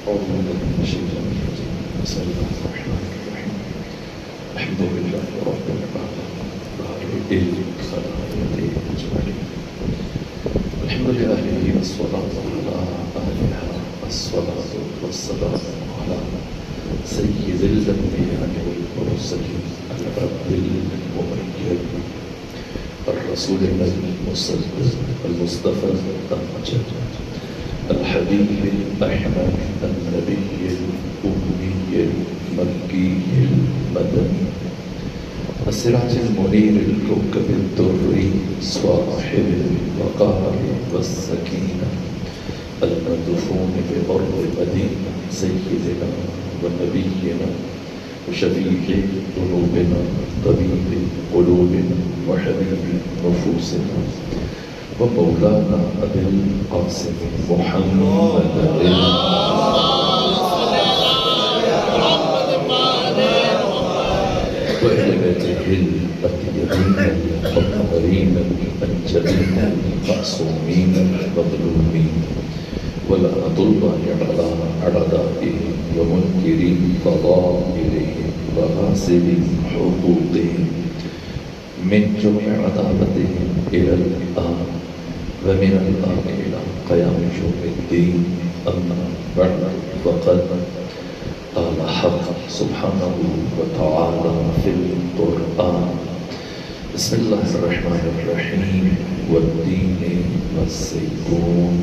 أعوذ بالله من الشيطان الرجيم. بسم الله الرحمن الرحيم. الحمد لله رب العالمين بارئ الخلائق أجمعين. الحمد لله والصلاة على آلها الصلاة والسلام على سيد الأنبياء والمرسلين العبد المؤيد الرسول المصدق المصطفى المجد الحبيب الأحمد النبي الأمي المكي المدني السراج المنير الكوكب الدري صاحب الوقار والسكينة المدفون بأرض المدينة سيدنا ونبينا وشفيع ذنوبنا طبيب قلوبنا وحبيب نفوسنا ومولانا أبي القاسم محمد وأهل بيته الطيبين الطاهرين الجليل المعصومين المظلومين ولعنة الله على أعدائه ومنكري فضائلهم وغاسل حقوقهم من جميع عذابتهم إلى الآن ومن الآن إلى قيام يوم الدين. أما بعد فقد قال حق سبحانه وتعالى في القرآن بسم الله الرحمن الرحيم والتين والزيتون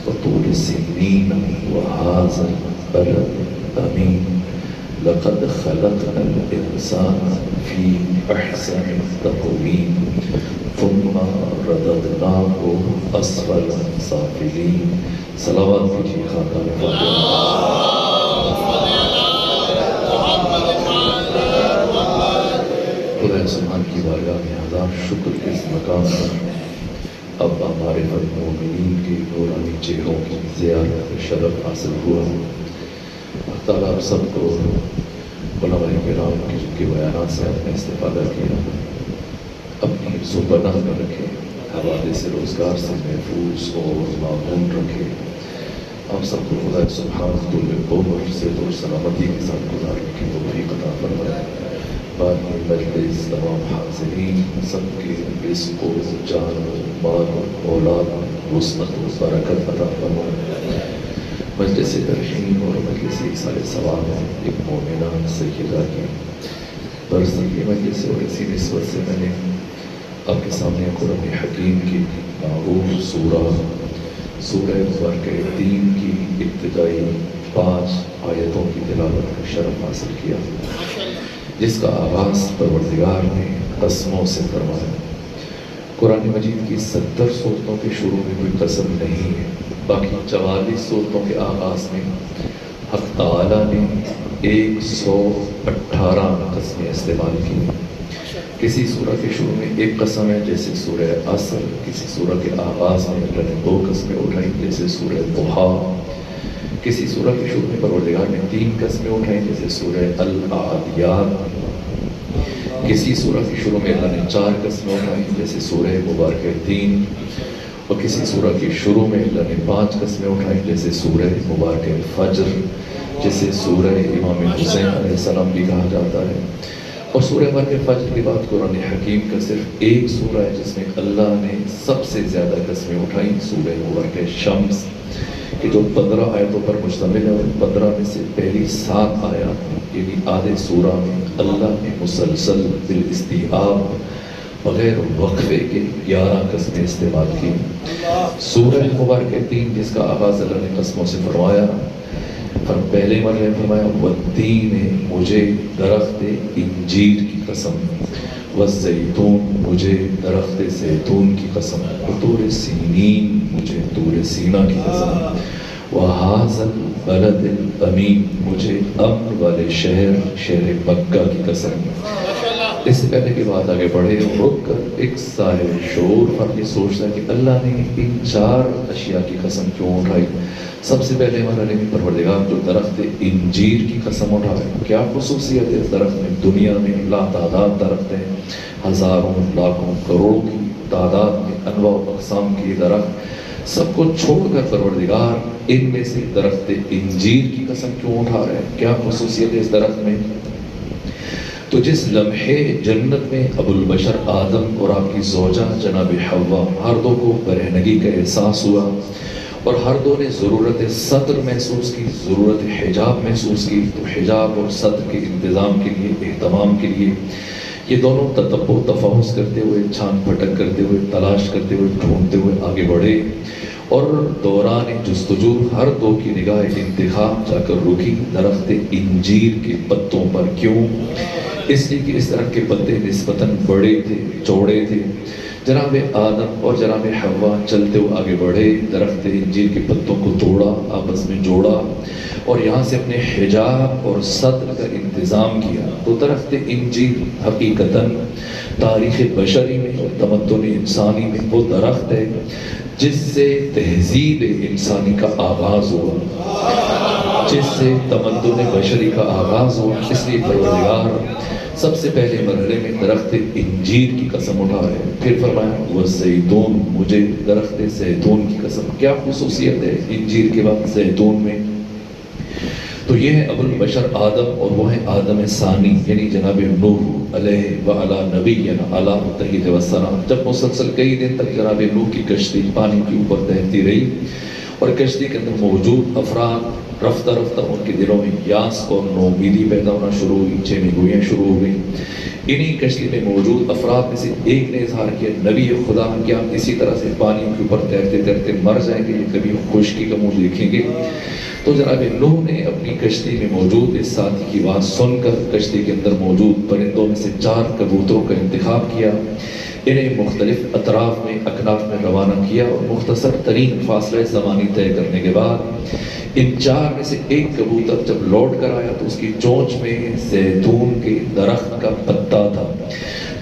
وطور سينين وهذا البلد الأمين لقد خلقنا الإنسان في أحسن تقويم ثم رددناه أسفل سافلين. صلوات کی خاطر خدا سبحان کی بارگاہ میں ہزار شکر کے اس مقام پر اب ہمارے مومنین کے نورانی چہروں کی زیارت شرف حاصل ہوا. اللہ تعالیٰ آپ سب کو علماء کرام کی جن کے بیانات سے آپ نے استفادہ کیا اپنی حفظ و پناہ میں رکھے, حوالے سے روزگار سے محفوظ اور معمون رکھے. آپ سب کو خدا سبحانہ طول عمر سے اور سلامتی کے ساتھ گزارنے کی توفیق عطا فرمائے. بعد میں مجلس تمام حاضرین سب کے رزق و جان و مال و اولاد وسعت و برکت عطا فرمائے. مجلس ترحیم اور مجلس ایصال ثواب ایک مومنہ سیدہ کی برزخی مجلس اور اسی نسبت سے میں نے آپ کے سامنے قرآن حکیم کی معروف سورہ مبارکہ تین کی ابتدائی 5 آیتوں کی تلاوت کا شرف حاصل کیا, جس کا آغاز پروردگار نے قسموں سے فرمایا. قرآن مجید کی 70 سورتوں کے شروع میں کوئی قسم نہیں ہے, باقی 44 سورتوں کے آغاز میں حق تعالیٰ نے 118 قسمیں استعمال کی. کسی سورہ کے شروع میں ایک قسم ہے جیسے سورہ عصر, کسی سورہ کے آغاز میں اللہ نے 2 قسمیں اٹھائیں جیسے سورہ ضحیٰ, کسی سورہ کے شروع میں پروردگار نے 3 قسمیں اٹھائیں جیسے سورہ العادیات, کسی سورہ کے شروع میں اللہ نے 4 قسمیں اٹھائیں جیسے سورہ مبارکہ 3, اور کسی سورہ کے شروع میں اللہ نے 5 قسمیں اٹھائیں جیسے سورہ مبارکہ فجر, جسے سورہ امام حسین علیہ السلام بھی کہا جاتا ہے. اور سورہ مبارکہ فجر کے بعد قرآن حکیم کا صرف ایک سورہ ہے جس میں اللہ نے سب سے زیادہ قسمیں اٹھائیں, سورہ مبارکہ شمس کہ جو 15 آیتوں پر مشتمل ہے, اور 15 میں سے پہلی 7 آیات یعنی آدھے سورہ میں اللہ نے مسلسل بالاستیعاب بغیر وقفے کے 11 قسمیں استعمال کی. سورہ مبارکہ 3 جس کا آغاز اللہ نے قسموں سے فرمایا, پہلے مرحلے میں فرمایا والتین, مجھے درخت انجیر کی قسم, والزیتون, مجھے درخت زیتون کی قسم, وطور سینین, مجھے طور سینا کی قسم, وہذا البلد الامین, مجھے امن والے شہر مکہ کی قسم. اس سے پہلے کی بات آگے بڑھے رک کر ایک صاحب شعور فرق یہ سوچتا ہے کہ اللہ نے ان 4 اشیاء کی قسم کیوں اٹھائی. سب سے پہلے ہمارا نبی پروردگار جو درخت انجیر کی قسم اٹھائے, کیا خصوصیت ہے اس درخت میں؟ دنیا میں لا تعداد درخت ہیں, ہزاروں لاکھوں کروڑوں کی تعداد میں انواع و اقسام کے درخت سب کو چھوڑ کر پروردگار ان میں سے درخت انجیر کی قسم کیوں اٹھا رہے ہیں؟ کیا خصوصیت ہے اس درخت میں؟ تو جس لمحے جنت میں ابو البشر آدم اور آپ کی زوجہ جناب حوا ہر دو کو برہنگی کا احساس ہوا اور ہر دو نے ضرورت صدر محسوس کی، ضرورت حجاب محسوس کی، تو حجاب اور صدر کے انتظام کے لیے، اہتمام کے لیے یہ دونوں تتبع تفحص کرتے ہوئے، چھان پھٹک کرتے ہوئے، تلاش کرتے ہوئے، ڈھونڈتے ہوئے آگے بڑھے، اور دوران جستجو ہر دو کی نگاہ انتخاب جا کر رکی درخت انجیر کے پتوں پر۔ کیوں؟ اس لیے کہ اس درخت کے پتے نسبتاً بڑے تھے، چوڑے تھے۔ جناب آدم اور جناب حوا چلتے ہوئے آگے بڑھے، درخت انجیر کے پتوں کو توڑا، آپس میں جوڑا اور یہاں سے اپنے حجاب اور صدر کا انتظام کیا۔ تو درخت انجیر حقیقتاً تاریخ بشری میں اور تمدن انسانی میں وہ درخت ہے جس سے تہذیب انسانی کا آغاز ہوا، جس سے تمدن بشری کا آغاز ہوا۔ اس لیے پروردگار سب سے پہلے مرحلے میں درخت انجیر کی قسم اٹھا رہے ہیں، پھر فرمایا وَالزَّیتُون، مجھے درخت زیتون کی قسم۔ کیا خصوصیت ہے انجیر کے بعد زیتون میں؟ تو یہ ہے ابو البشر آدم، اور وہ ہے آدم ثانی یعنی جناب نوح علیہ وعلی نبینا علیہ الصلاۃ والسلام۔ جب مسلسل کئی دن تک جناب نوح کی کشتی پانی کے اوپر تیرتی رہی اور کشتی کے اندر موجود افراد رفتہ رفتہ ان کے دلوں میں یاس اور نومیدی پیدا ہونا شروع ہوئی، چینی گوئیاں شروع ہو گئیں۔ انہی کشتی میں موجود افراد میں سے ایک نے اظہار کیا، نبی خدا کیا ہم اسی طرح سے پانی کے اوپر تیرتے تیرتے مر جائیں گے، یہ کبھی خشکی کا منہ دیکھیں گے؟ تو جناب نوح نے اپنی کشتی میں موجود اس ساتھی کی بات سن کر کشتی کے اندر موجود پرندوں میں سے 4 کبوتروں کا انتخاب کیا، انہیں مختلف اطراف میں اکناف میں روانہ کیا اور مختصر ترین فاصلہ زمانی طے کرنے کے بعد ان 4 میں سے ایک کبوتر جب لوٹ کر آیا تو اس کی چونچ میں زیتون کے درخت کا پتا تھا۔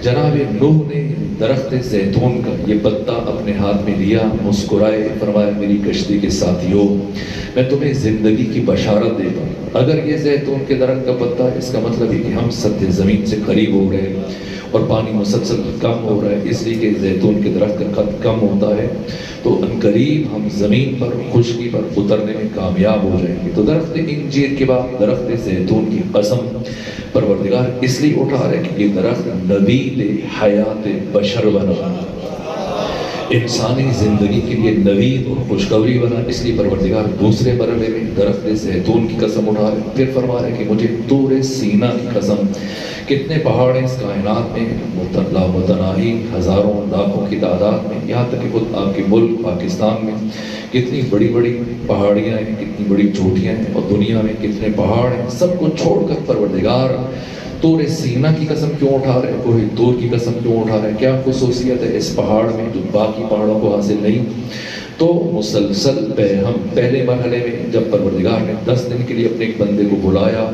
جناب نوح نے درخت زیتون کا یہ پتا اپنے ہاتھ میں لیا، مسکرائے، فرمایا میری کشتی کے ساتھیوں، میں تمہیں زندگی کی بشارت دیتا ہوں۔ اگر یہ زیتون کے درخت کا پتا ہے، اس کا مطلب ہے کہ ہم سطح زمین سے قریب ہو رہے ہیں اور پانی مسلسل کم ہو رہا ہے، اس لیے کہ زیتون کے درخت کا قد کم ہوتا ہے، تو عنقریب ہم زمین پر خشکی پر اترنے میں کامیاب ہو جائیں گے۔ تو درخت انجیر کے بعد درخت زیتون کی قسم پروردگار اس لیے اٹھا رہے کہ یہ درخت نوید حیات بشر بنا، انسانی زندگی کے لیے نوید اور خوشخبری بنا۔ اس لیے پروردگار دوسرے مرحلے میں درخت زیتون کی قسم اٹھا رہے، پھر فرما رہے کہ مجھے طور سینا کی قسم۔ کتنے پہاڑ ہیں اس کائنات میں، متناہی ہزاروں لاکھوں کی تعداد میں، یہاں تک کہ خود آپ کے ملک پاکستان میں کتنی بڑی بڑی پہاڑیاں ہیں، کتنی بڑی چوٹیاں ہیں، اور دنیا میں کتنے پہاڑ ہیں، سب کو چھوڑ کر پروردگار طور سینا کی قسم کیوں اٹھا رہے ہیں، کوہ طور کی قسم کیوں اٹھا رہے ہیں؟ کیا خصوصیت ہے اس پہاڑ میں جو باقی پہاڑوں کو حاصل نہیں؟ تو مسلسل ہم پہلے مرحلے میں جب پروردگار نے 10 دن کے لیے اپنے ایک بندے کو بلایا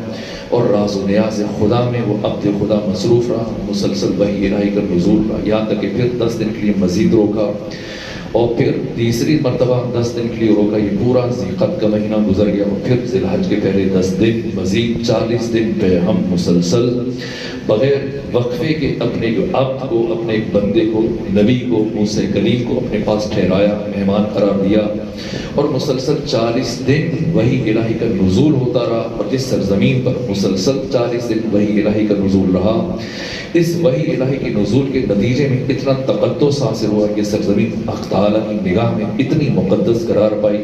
اور راز و نیاز خدا میں وہ عبد خدا مصروف رہا، مسلسل وحی الہی کا نزول رہا، یہاں تک کہ پھر 10 دن کے لیے مزید روکا، اور پھر تیسری مرتبہ 10 دن کے لیے روکا، یہ پورا ذیقعد کا مہینہ گزر گیا، اور پھر ذی الحج کے پہلے 10 دن، مزید 40 دن پہ ہم مسلسل بغیر وقفے کے اپنے عبد کو، اپنے ایک بندے کو، نبی کو، موسیٰ کلیم کو اپنے پاس ٹھہرایا، مہمان قرار دیا، اور مسلسل 40 دن وحی الہی کا نزول ہوتا رہا، اور جس سرزمین پر مسلسل 40 دن وحی الہی کا نزول رہا، اس وحی الہی کے نزول کے نتیجے میں اتنا تقدس حاصل ہوا کہ سرزمین حق تعالیٰ کی نگاہ میں اتنی مقدس قرار پائی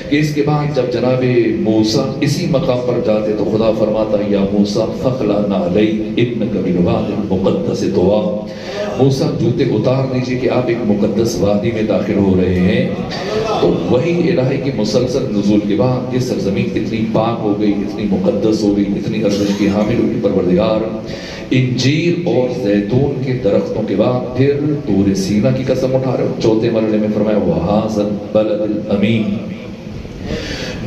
کہ اس کے بعد جب جناب موسیٰ اسی مقام پر جاتے تو خدا فرماتا یا موسیٰ فخلا نعلی انک بالوادی المقدس طویٰ، موسیٰ جوتے اتار دیجئے کہ آپ ایک مقدس وادی میں داخل ہو رہے ہیں۔ تو وحی الہی کی مسلسل نزول کے بعد یہ سرزمین اتنی پاک ہو گئی، اتنی مقدس ہو گئی، اتنی ارزش کی حامل ہوئی، پروردگار انجیر اور زیتون کے درختوں کے بعد پھر طور سینا کی قسم اٹھا رہے ہو۔ چوتھے مرحلے میں فرمایا وَهَٰذَا الْبَلَدِ الْأَمِينَ،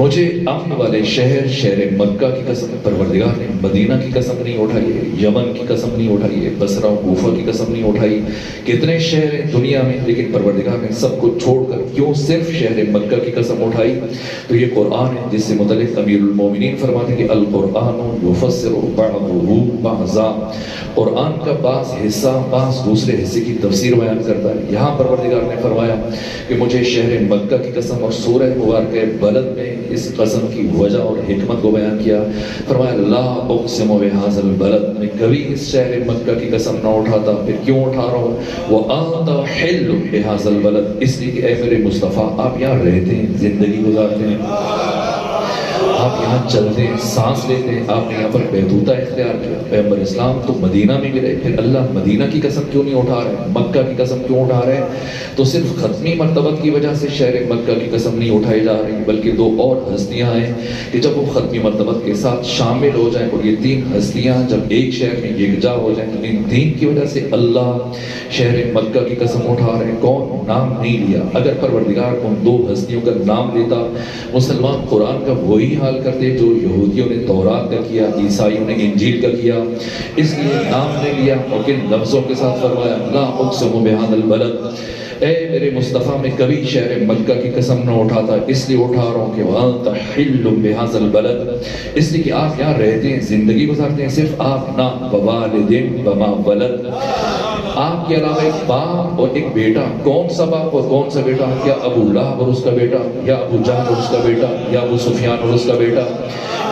مجھے امن والے شہر شہر مکہ کی قسم پروردگار نے مدینہ کی قسم نہیں اٹھائی ہے، یمن کی قسم نہیں اٹھائی ہے، بصرہ و کوفہ کی قسم نہیں اٹھائی. کتنے شہر ہیں دنیا میں، لیکن پروردگار نے سب کو چھوڑ کر کیوں صرف شہر مکہ کی قسم اٹھائی؟ تو یہ قرآن ہے جس سے متعلق امیر المومنین فرماتے ہیں کہ القرآن یفسر بعضہ بعضا، قرآن کا بعض حصہ بعض دوسرے حصے کی تفسیر بیان کرتا ہے. یہاں پروردگار نے فرمایا کہ مجھے شہر مکہ کی قسم، اور سورہ مبارکہ بلد میں اس قسم کی وجہ اور حکمت کو بیان کیا. فرمایا لا اقسم بہذا البلد، میں کبھی اس شہر مکہ کی قسم نہ اٹھاتا. پھر کیوں اٹھا رہا ہوں؟ وانت حل بہذا البلد، اس لیے کہ اے میرے مصطفیٰ آپ یہاں رہتے ہیں، زندگی گزارتے ہیں، آپ یہاں چلتے ہیں، سانس لیتے ہیں، آپ نے یہاں پر بیتوتا اختیار کیا. پیغمبر اسلام تو مدینہ میں بھی رہے، پھر اللہ مدینہ کی قسم کیوں نہیں اٹھا رہے، مکہ کی قسم کیوں اٹھا رہے ہیں؟ تو صرف ختمی مرتبت کی وجہ سے شہر مکہ کی قسم نہیں اٹھائی جا رہی، بلکہ دو اور ہستیاں ہیں کہ جب وہ ختمی مرتبت کے ساتھ شامل ہو جائیں، اور یہ تین ہستیاں جب ایک شہر میں یکجا ہو جائیں، تو ان تین کی وجہ سے اللہ شہر مکہ کی قسم اٹھا رہے ہیں. کون؟ نام نہیں لیا. اگر پروردگار ان دو ہستیوں کا نام لیتا، مسلمان قرآن کا وہی حال کرتے جو یہودیوں نے تورات کا کیا، عیسائیوں نے انجیل کا کیا. اس لیے نام نے لیا اور کن لفظوں کے ساتھ فرمایا لا اقسم بہذا البلد، اے میرے مصطفیٰ میں کبھی شہر مکہ کی قسم نہ اٹھاتا، اس لیے اٹھا رہا ہوں کہ وانت حل بہذا البلد، اس لیے کہ آپ یہاں رہتے ہیں، زندگی گزارتے ہیں. صرف آپ نہ، ووالد وما ولد، آپ کے علاوہ ایک باپ اور ایک بیٹا. کون سا باپ اور کون سا بیٹا؟ کیا ابو لہب اور اس کا بیٹا، یا ابو جہل اور اس کا بیٹا، یا ابو سفیان اور اس کا بیٹا،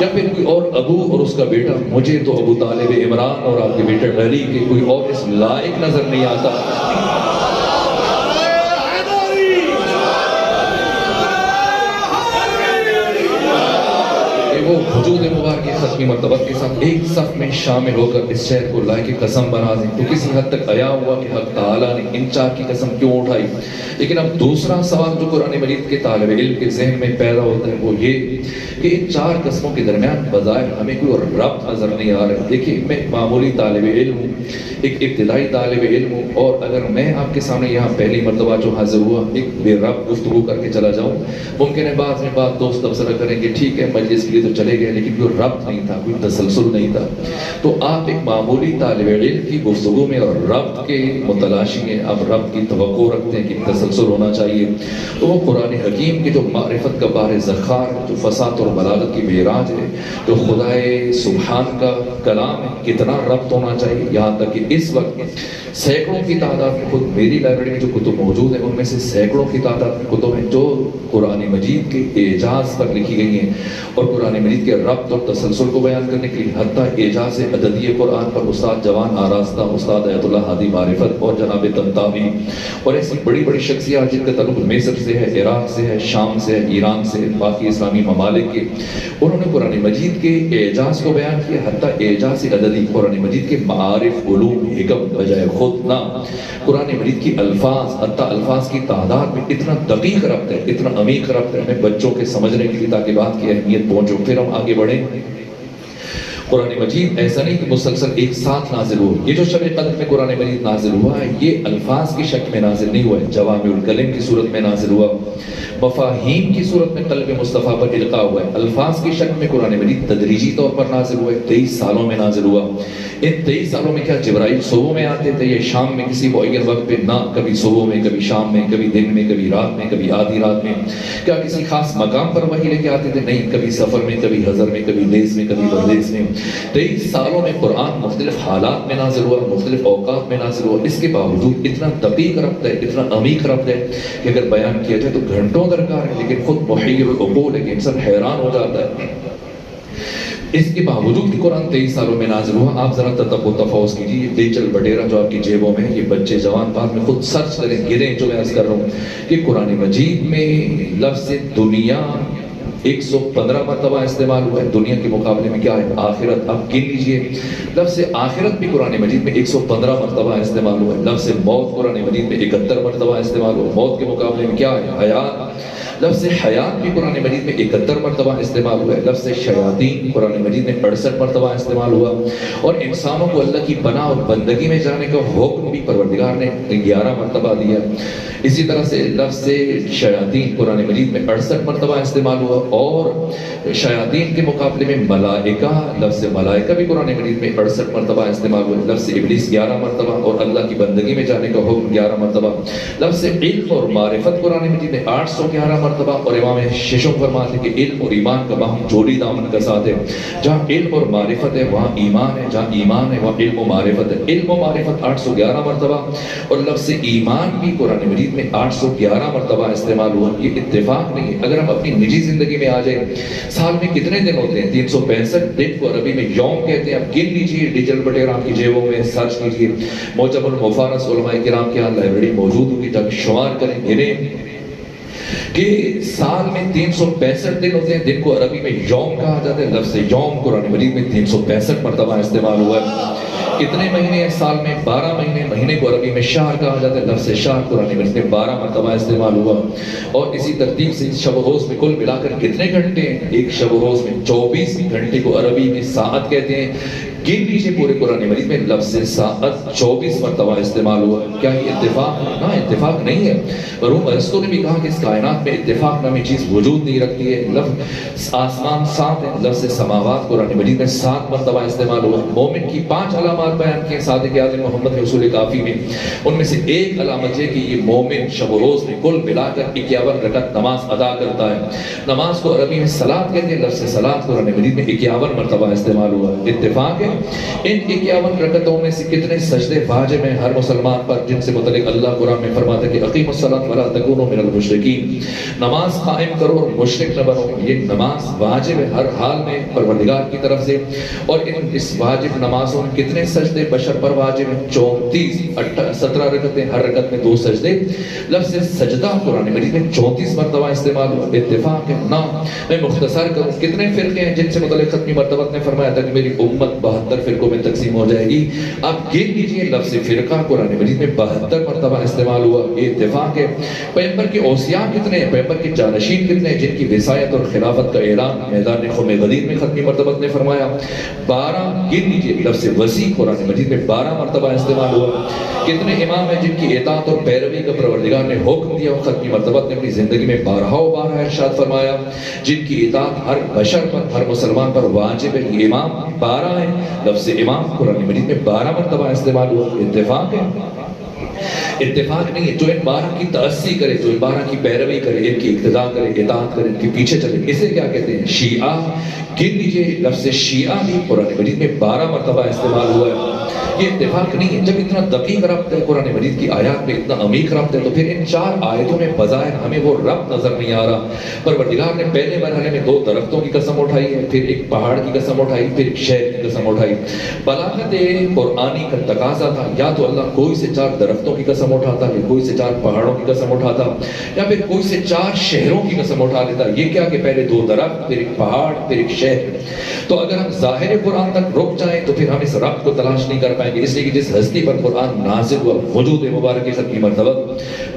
یا پھر کوئی اور ابو اور اس کا بیٹا؟ مجھے تو ابو طالب عمران اور آپ کے بیٹے علی کے کوئی اور اس لائق نظر نہیں آتا. وہ وجود مبارک ختمی مرتبت کے ساتھ ایک صف میں شامل ہو کر اس شہر کو لائق قسم بنا دیں. تو کسی حد تک عیا ہوا کہ حق تعالیٰ نے ان چار کی قسم کیوں اٹھائی. لیکن اب دوسرا سوال جو قرآن مجید کے طالب علم کے ذہن میں پیدا ہوتا ہے وہ یہ کہ ان چار قسموں کے درمیان بظاہر ہمیں کوئی ربط نظر نہیں آ رہا. دیکھیے میں معمولی طالب علم ہوں، ایک ابتدائی طالب علم ہوں، اور اگر میں آپ کے سامنے یہاں پہلی مرتبہ جو حاضر ہوا ایک بے ربط گفتگو کر کے چلا جاؤں، ممکن ہے بعد میں بات دوست تبصرہ کریں گے ٹھیک ہے مجلس کے لیے تو چلے گئے، لیکن کوئی ربط نہیں تھا، کوئی تسلسل نہیں تھا. تو آپ ایک معمولی طالب علم کی گفتگو میں اور ربط کے متلاشی ہیں، آپ ربط کی توقع رکھتے ہیں کہ تسلسل ہونا چاہیے. تو وہ قرآن حکیم کی جو معرفت کا بار ذخار ہے، جو فصاحت اور بلاغت کی معراج ہے، جو خدائے سبحان کا کلام ہے، کتنا ربط ہونا چاہیے. یہاں تک کہ اس وقت سینکڑوں کی تعداد میں، خود میری لائبریری میں جو کتب موجود ہیں ان میں سے سینکڑوں کی تعداد میں کتب ہیں جو قرآن مجید کے اعجاز پر لکھی گئی ہیں، اور قرآن مجید کے ربط اور تسلسل کو بیان کرنے کے لیے حتیٰ اعجاز عددی قرآن پر استاد جوان آراستہ، استاد ایت اللہ ہادی معرفت اور جناب طنطاوی اور ایسی بڑی بڑی شخصیات جن کا تعلق مصر سے ہے، عراق سے ہے، شام سے ہے، ایران سے، باقی اسلامی ممالک کے، انہوں نے قرآن مجید کے اعجاز کو بیان کیا. حتیٰ اعجاز عددی، قرآن مجید کے معارف، علوم، حکم بجائے خود نہ قرآن مجید کی الفاظ، حتیٰ الفاظ کی تعداد میں اتنا دقیق ربط ہے، اتنا عمیق ربط ہے. میں بچوں کے سمجھنے کے لیے تاکہ بات کی اہمیت پہنچو، پھر ہم آگے بڑھیں. قرآن مجید ایسا نہیں کہ مسلسل ایک ساتھ نازل ہو. یہ جو شب قدر میں قرآن مجید نازل ہوا ہے یہ الفاظ کی شکل میں نازل نہیں ہوا ہے، جوامع الکلم کی صورت میں نازل ہوا، مفاہیم کی صورت میں قلب مصطفیٰ پر القاء ہوا ہے. الفاظ کی شکل میں قرآن مجید تدریجی طور پر نازل ہوا ہے، 23 سالوں میں نازل ہوا. ان 23 سالوں میں کیا جبرائیل صبح میں آتے تھے یا شام میں کسی معین وقت پہ؟ نہ، کبھی صبح میں، کبھی شام میں، کبھی دن میں، کبھی رات میں، کبھی آدھی رات میں. کیا کسی خاص مقام پر وحی لے کے آتے تھے؟ نہیں، کبھی سفر میں، کبھی حضر میں، کبھی دیس میں، کبھی پردیس میں. 23 سالوں میں قرآن مختلف حالات میں نازل ہوا، مختلف اوقات میں نازل ہوا. اس کے باوجود اتنا دقیق ربط ہے، اتنا عمیق ربط ہے کہ اگر بیان کیا جائے تو گھنٹوں درکار ہے، لیکن خود محیر العقول ہے کہ انسان حیران ہو جاتا ہے. اس کے باوجود کہ قرآن 23 سالوں میں نازل ہوا. آپ ذرا تفوس کیجیے، ڈیجیٹل بٹیرا جو آپ کی جیبوں میں ہے، یہ بچے جوان بعد میں خود سرچ کریں، گریں جو میں عرض کر رہا ہوں کہ قرآن مجید میں لفظ دنیا 115 مرتبہ استعمال ہوا ہے. دنیا کے مقابلے میں کیا ہے؟ آخرت. آپ گن لیجئے، لفظ آخرت بھی قرآن مجید میں 115 مرتبہ استعمال ہوا ہے. لفظ موت قرآن مجید میں 71 مرتبہ استعمال ہوا. موت کے مقابلے میں کیا ہے؟ حیات. لفظ حیات بھی قرآن مجید میں 71 مرتبہ استعمال ہوا ہے. لفظ شیاطین قرآن مجید میں 68 مرتبہ استعمال ہوا. اور انسانوں کو اللہ کی پناہ اور بندگی میں جانے کا حکم بھی پروردگار نے 11 مرتبہ دیا. اسی طرح سے لفظ شیاطین قرآن مجید میں 68 مرتبہ استعمال ہوا. اور شیاطین کے مقابلے میں ملائکہ، لفظ ملائکہ بھی قرآن مجید میں 68 مرتبہ استعمال ہوا، لفظ ابلیس 11 مرتبہ اور اللہ کی بندگی میں جانے کا حکم 11 مرتبہ، لفظ علم اور معرفت قرآن مجید میں 811 مرتبہ، اور امام ششم فرماتے ہیں کہ علم اور ایمان کا باہم جوڑی دامن کا ساتھ ہے، جہاں علم اور معرفت ہے وہاں ایمان ہے، جہاں ایمان ہے وہاں علم و معرفت ہے۔ علم و معرفت 811 مرتبہ اور لفظ ایمان بھی قرآن مجید میں 811 مرتبہ استعمال ہوا۔ یہ اتفاق نہیں ہے، اگر ہم اپنی نجی زندگی میں آ جائیں، سال میں کتنے دن ہوتے ہیں؟ 365 دن کو عربی میں یوم کہتے ہیں۔ اب گن لیجیے، ڈیجیٹل بٹیر آپ کی جیبوں میں سرچ کیجیے، موجب المفارس علماء کرام کے ہاں لائبریری موجود ہوگی، تاکہ شمار کریں، گنیں کہ سال میں 365 دن ہوتے ہیں، دن کو عربی میں یوم کہا جاتا ہے۔ لفظ یوم قرآن مجید میں 365 مرتبہ استعمال ہوا ہے۔ کتنے مہینے ہیں سال میں؟ 12 مہینے، مہینے کو عربی میں شہر کہا جاتا ہے۔ لفظ شہر قرآن مجید میں 12 مرتبہ استعمال ہوا، اور اسی ترتیب سے شب و روز میں کل ملا کر کتنے گھنٹے ہیں؟ ایک شب و روز میں 24 گھنٹے کو عربی میں ساعت کہتے ہیں۔ گن لیجیے پورے قرآن مجید میں لفظ ساعت 24 مرتبہ استعمال ہوا۔ کیا یہ اتفاق ہے؟ نہ، اتفاق نہیں ہے۔ روم ارسطو نے بھی کہا کہ اس کائنات میں اتفاق نامی چیز وجود نہیں رکھتی ہے۔ لفظ آسمان 7 ہے، لفظ سماوات قرآن مجید میں 7 مرتبہ استعمال ہوا۔ مومن کی 5 علامات بیان کی ہیں صادق اعظم محمد رسول کافی میں، ان میں سے ایک علامت ہے کہ یہ مومن شب و روز میں کل ملا کر 51 رکعت نماز ادا کرتا ہے۔ نماز کو عربی میں صلاۃ کہتے ہیں، لفظ صلاۃ قرآن مجید میں 51 مرتبہ استعمال ہوا۔ اتفاق ہے ان 51 رکعتوں میں سے کتنے سجدے واجب ہیں ہر مسلمان پر، جن سے متعلق اللہ قرآن میں فرماتا ہے کہ اقیموا الصلاۃ ولا تکونوا من المشرکین، نماز قائم کرو اور مشرک نہ بنو۔ یہ نماز واجب ہے ہر حال میں پروردگار کی طرف سے، اور اس واجب نمازوں میں کتنے سجدے بشر پر واجب ہیں؟ 34، 17 رکعتیں، ہر رکعت میں 2 سجدے۔ لفظ سجدہ قرآن مجید میں 34 مرتبہ استعمال ہوا۔ اتفاق ہے؟ نہ۔ میں مختصر کروں، کتنے فرقے ہیں جن سے متعلق ختمی مرتبہ نے فرمایا تھا کہ میری امت 72 فرقوں میں تقسیم ہو جائے گی؟ آپ گن لیجیے، لفظ فرقہ قرآن مجید میں 72 مرتبہ استعمال ہوا۔ یہ اتفاق ہے۔ پیغمبر کے اوصیاء کتنے ہیں؟ پیغمبر کے جانشین کتنے ہیں جن کی وصایت اور خلافت کا اعلان میدان خم غدیر میں ختمی مرتبہ نے فرمایا؟ 12۔ گن لیجیے، لفظ وسیع قرآن مجید میں 12 مرتبہ استعمال ہوا۔ کتنے امام ہیں جن کی اطاعت اور پیروی کا پروردگار نے حکم دیا اور ختمی مرتبہ نے اپنی زندگی میں بارہا و بارہا ارشاد فرمایا، جن کی اطاعت ہر بشر پر، ہر مسلمان پر واجب ہے؟ یہ امام 12 ہیں۔ لفظ امام قرآن مجید میں 12 مرتبہ استعمال ہوا۔ اتفاق ہے؟ اتفاق نہیں ہے۔ جو ان 12 کی تأسی کرے، جو ان 12 کی پیروی کرے، ان کی اقتداء کرے، اطاعت کرے، ان کے پیچھے چلے، اسے کیا کہتے ہیں؟ شیعہ۔ گن لیجیے، لفظ شیعہ بھی قرآن مجید میں 12 مرتبہ استعمال ہوا ہے۔ یہ اتفاق نہیں ہے۔ جب اتنا دقیق ربط ہے قرآن مجید کی آیات میں، اتنا عمیق ربط ہے، تو پھر ان 4 آیتوں میں بظاہر ہمیں وہ ربط نظر نہیں آ رہا۔ پروردگار نے پہلے مرحلے میں 2 درختوں کی قسم اٹھائی ہے، پھر ایک پہاڑ کی قسم اٹھائی، پھر ایک شہر کی قسم اٹھائی۔ بلاغت قرآنی کا تقاضا تھا، یا تو اللہ کوئی سے 4 درختوں کی قسم اٹھاتا، یا کوئی سے 4 پہاڑوں کی قسم اٹھاتا، یا پھر کوئی سے 4 شہروں کی قسم اٹھا لیتا۔ یہ کیا کہ پہلے 2 درخت، پھر ایک پہاڑ، پھر ایک شہر۔ تو اگر ہم ظاہر قرآن تک رک جائیں تو پھر ہم اس ربط کو تلاش نہیں کر پائیں گے، اس لیے کہ جس ہستی پر قرآن نازل ہوا، وجود مبارک کی ختمی مرتبہ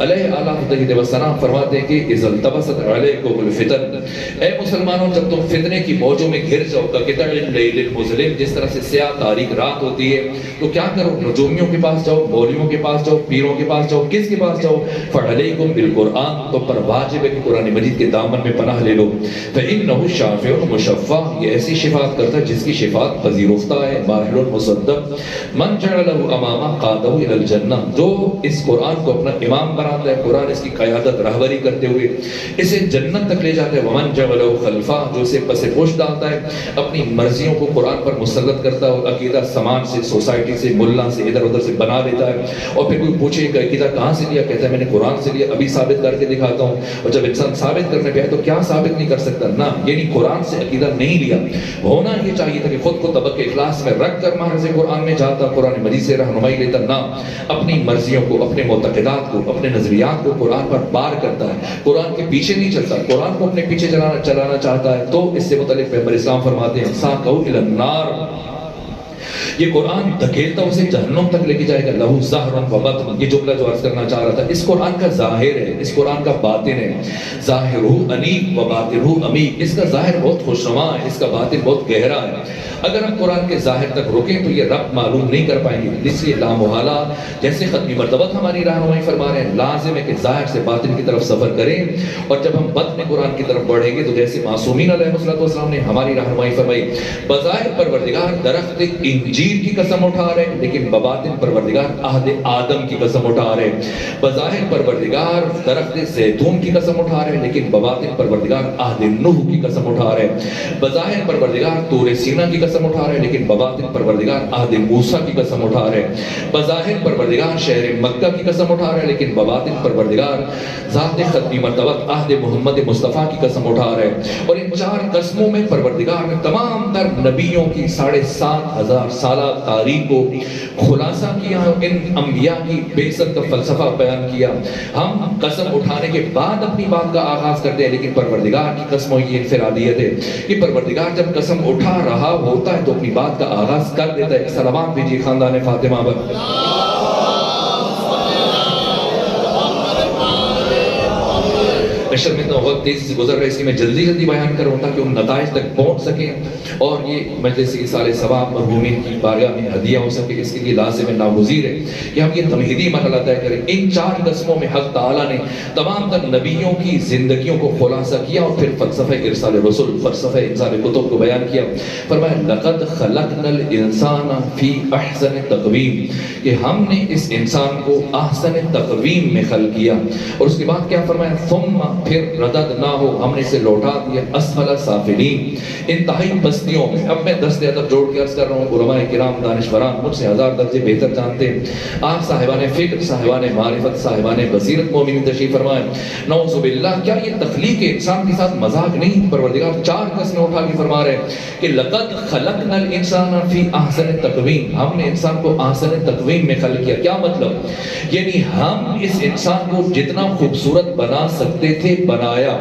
علیہ آلہ وسلام فرماتے ہیں کہ اذا التبست علیکم الفتن، اے مسلمانوں جب تم فتنے کی موجوں میں گھر جاؤ، کقطع اللیل المظلم، جس طرح سے سیاہ تاریک رات ہوتی ہے، تو کیا کرو؟ نجومیوں کے پاس جاؤ، مولویوں کے پاس جاؤ، پیروں کے پاس جاؤ، کس کے پاس جاؤ؟ فعلیکم بالقرآن، تو پر واجب ہے کہ قرآن مجید کے دامن میں پناہ لے لو۔ فإنہ شافع مشفع، یہ ایسی شفاعت کرتا ہے جس کی شفاعت پذیرفتہ ہے، ماہر مصدق۔ من جعلہ امامہ قادہ الی الجنہ، جو اس قرآن کو اپنا امام بناتا ہے، قرآن اس کی قیادت رہبری کرتے ہوئے اسے جنت تک لے جاتا ہے۔ ومن جعلہ خلفہ، جو اسے پس پشت ڈالتا ہے، اپنی مرضیوں کو قرآن پر مسلط کرتا ہے، اور عقیدہ سماج سے، سوسائٹی سے، ملا سے، ادھر ادھر سے بنا لیتا ہے، اور پھر کوئی پوچھے کہ عقیدہ کہاں سے لیا، کہتا ہے میں نے قرآن سے لیا، ابھی ثابت کر کے دکھاتا ہوں۔ اور جب انسان ثابت کرنے پہ آئے تو کیا ثابت نہیں کر سکتا؟ نہ، یعنی قرآن سے عقیدہ نہیں لیا۔ ہونا یہ چاہیے تھا کہ خود کو طبق اخلاص میں رکھ کر محرز قرآن میں جاتا، قرآن مجید سے رہنمائی لیتا، نہ اپنی مرضیوں کو، اپنے معتقدات کو، اپنے نظریات کو قرآن پر پار کرتا ہے، قرآن کے پیچھے نہیں چلتا، قرآن کو اپنے پیچھے چلانا چاہتا ہے، تو اس سے متعلق پیغمبر اسلام فرماتے ہیں ساقوا الی النار، یہ قرآن دھکیلتا اسے جہنم تک لے کے جائے گا. لہو ظہر و بطن، یہ جملہ جو عرض کرنا چاہ رہا تھا، اس قرآن کا ظاہر ہے، اس قرآن کا باطن ہے. ظاہرہ انیق و باطنہ عمیق، اس کا ظاہر بہت خوشنما ہے، اس کا باطن بہت گہرا ہے. اگر ہم قرآن کے ظاہر تک رکیں تو یہ رب معلوم نہیں کر پائیں گے. اس لیے لامحالہ جیسے ختمی مرتبہ ہماری رہنمائی فرما رہے ہیں، لازم ہے کہ ظاہر سے باطن کی طرف سفر کریں. اور جب ہم بطن قرآن کی طرف بڑھیں گے تو جیسے معصومین علیہ السلام نے ہماری رہنمائی فرمائی، بظاہر پروردگار درخت انجیر کی قسم اٹھا رہے ہیں، لیکن بباطن پروردگار عہد آدم کی قسم اٹھا رہے ہیں. بظاہر پروردگار درخت زیتون کی قسم اٹھا رہے ہیں، لیکن بباطن پروردگار عہد نوح کی قسم اٹھا رہے ہیں. بظاہر پروردگار طور سینا کی قسم اٹھا رہے ہیں، لیکن بباطن پروردگار عہد موسیٰ کی قسم اٹھا رہے ہیں. بظاہر پروردگار شہر مکہ کی قسم اٹھا رہے ہیں، لیکن بباطن پروردگار ذات ختمی مرتبہ عہد محمد مصطفیٰ کی قسم اٹھا رہے ہیں. اور ان چار قسموں میں پروردگار نے تمام تر نبیوں کی 7,500 سالہ تاریخ کو خلاصہ کیا، ان انبیاء کی بعثت کا فلسفہ بیان کیا. ہم قسم اٹھانے کے بعد اپنی بات کا آغاز کرتے ہیں، لیکن پروردگار کی قسموں کی انفرادیت ہے کہ پروردگار جب قسم اٹھا رہا ہوتا ہے تو اپنی بات کا آغاز کر دیتا ہے. سلامات بھیجیے خاندان فاطمہ پر. میں شرمندہ ہوں، وقت تیزی سے گزر رہا ہے، اس لیے میں جلدی بیان کروں تاکہ ان نتائج تک پہنچ سکیں اور یہ مجلس ایصال ثواب مرحومین کی بارگاہ میں ہدیہ ہو سکے. اس کے لیے لازم ہے، ناگزیر ہے کہ ہم یہ تمہیدی مرحلہ طے کریں. ان 4 قسموں میں حق تعالیٰ نے تمام تر نبیوں کی زندگیوں کو خلاصہ کیا اور پھر فلسفہ ارسال رسول، فلسفہ انزال کتب کو بیان کیا. فرمایا لقد خلقنا الانسان فی احسن تقویم، کہ ہم نے اس انسان کو احسن تقویم میں خلق کیا. اور اس کے بعد کیا فرمایا، ثم، پھر ردد نہ ہو، ہم نے اسے لوٹا دیا اسفل سافلین، انتہائی پستیوں میں. اب میں 10 ادب جوڑ کے عرض کر رہا ہوں، علماء کرام دانشوران مجھ سے 1000 درجے بہتر جانتے ہیں. آپ صاحبان فکر، صاحبان معرفت، صاحبان بصیرت مومنین تشریف فرمائیں. نعوذ باللہ، کیا یہ تخلیق انسان کے ساتھ مذاق نہیں؟ پروردگار 4 قسمیں اٹھا کے فرما رہے ہیں کہ لقد خلقنا الانسان فی احسن تقویم، ہم نے انسان کو احسن تقویم میں خلق کیا. کیا مطلب؟ یعنی ہم اس انسان کو جتنا خوبصورت بنا سکتے تھے بنایا.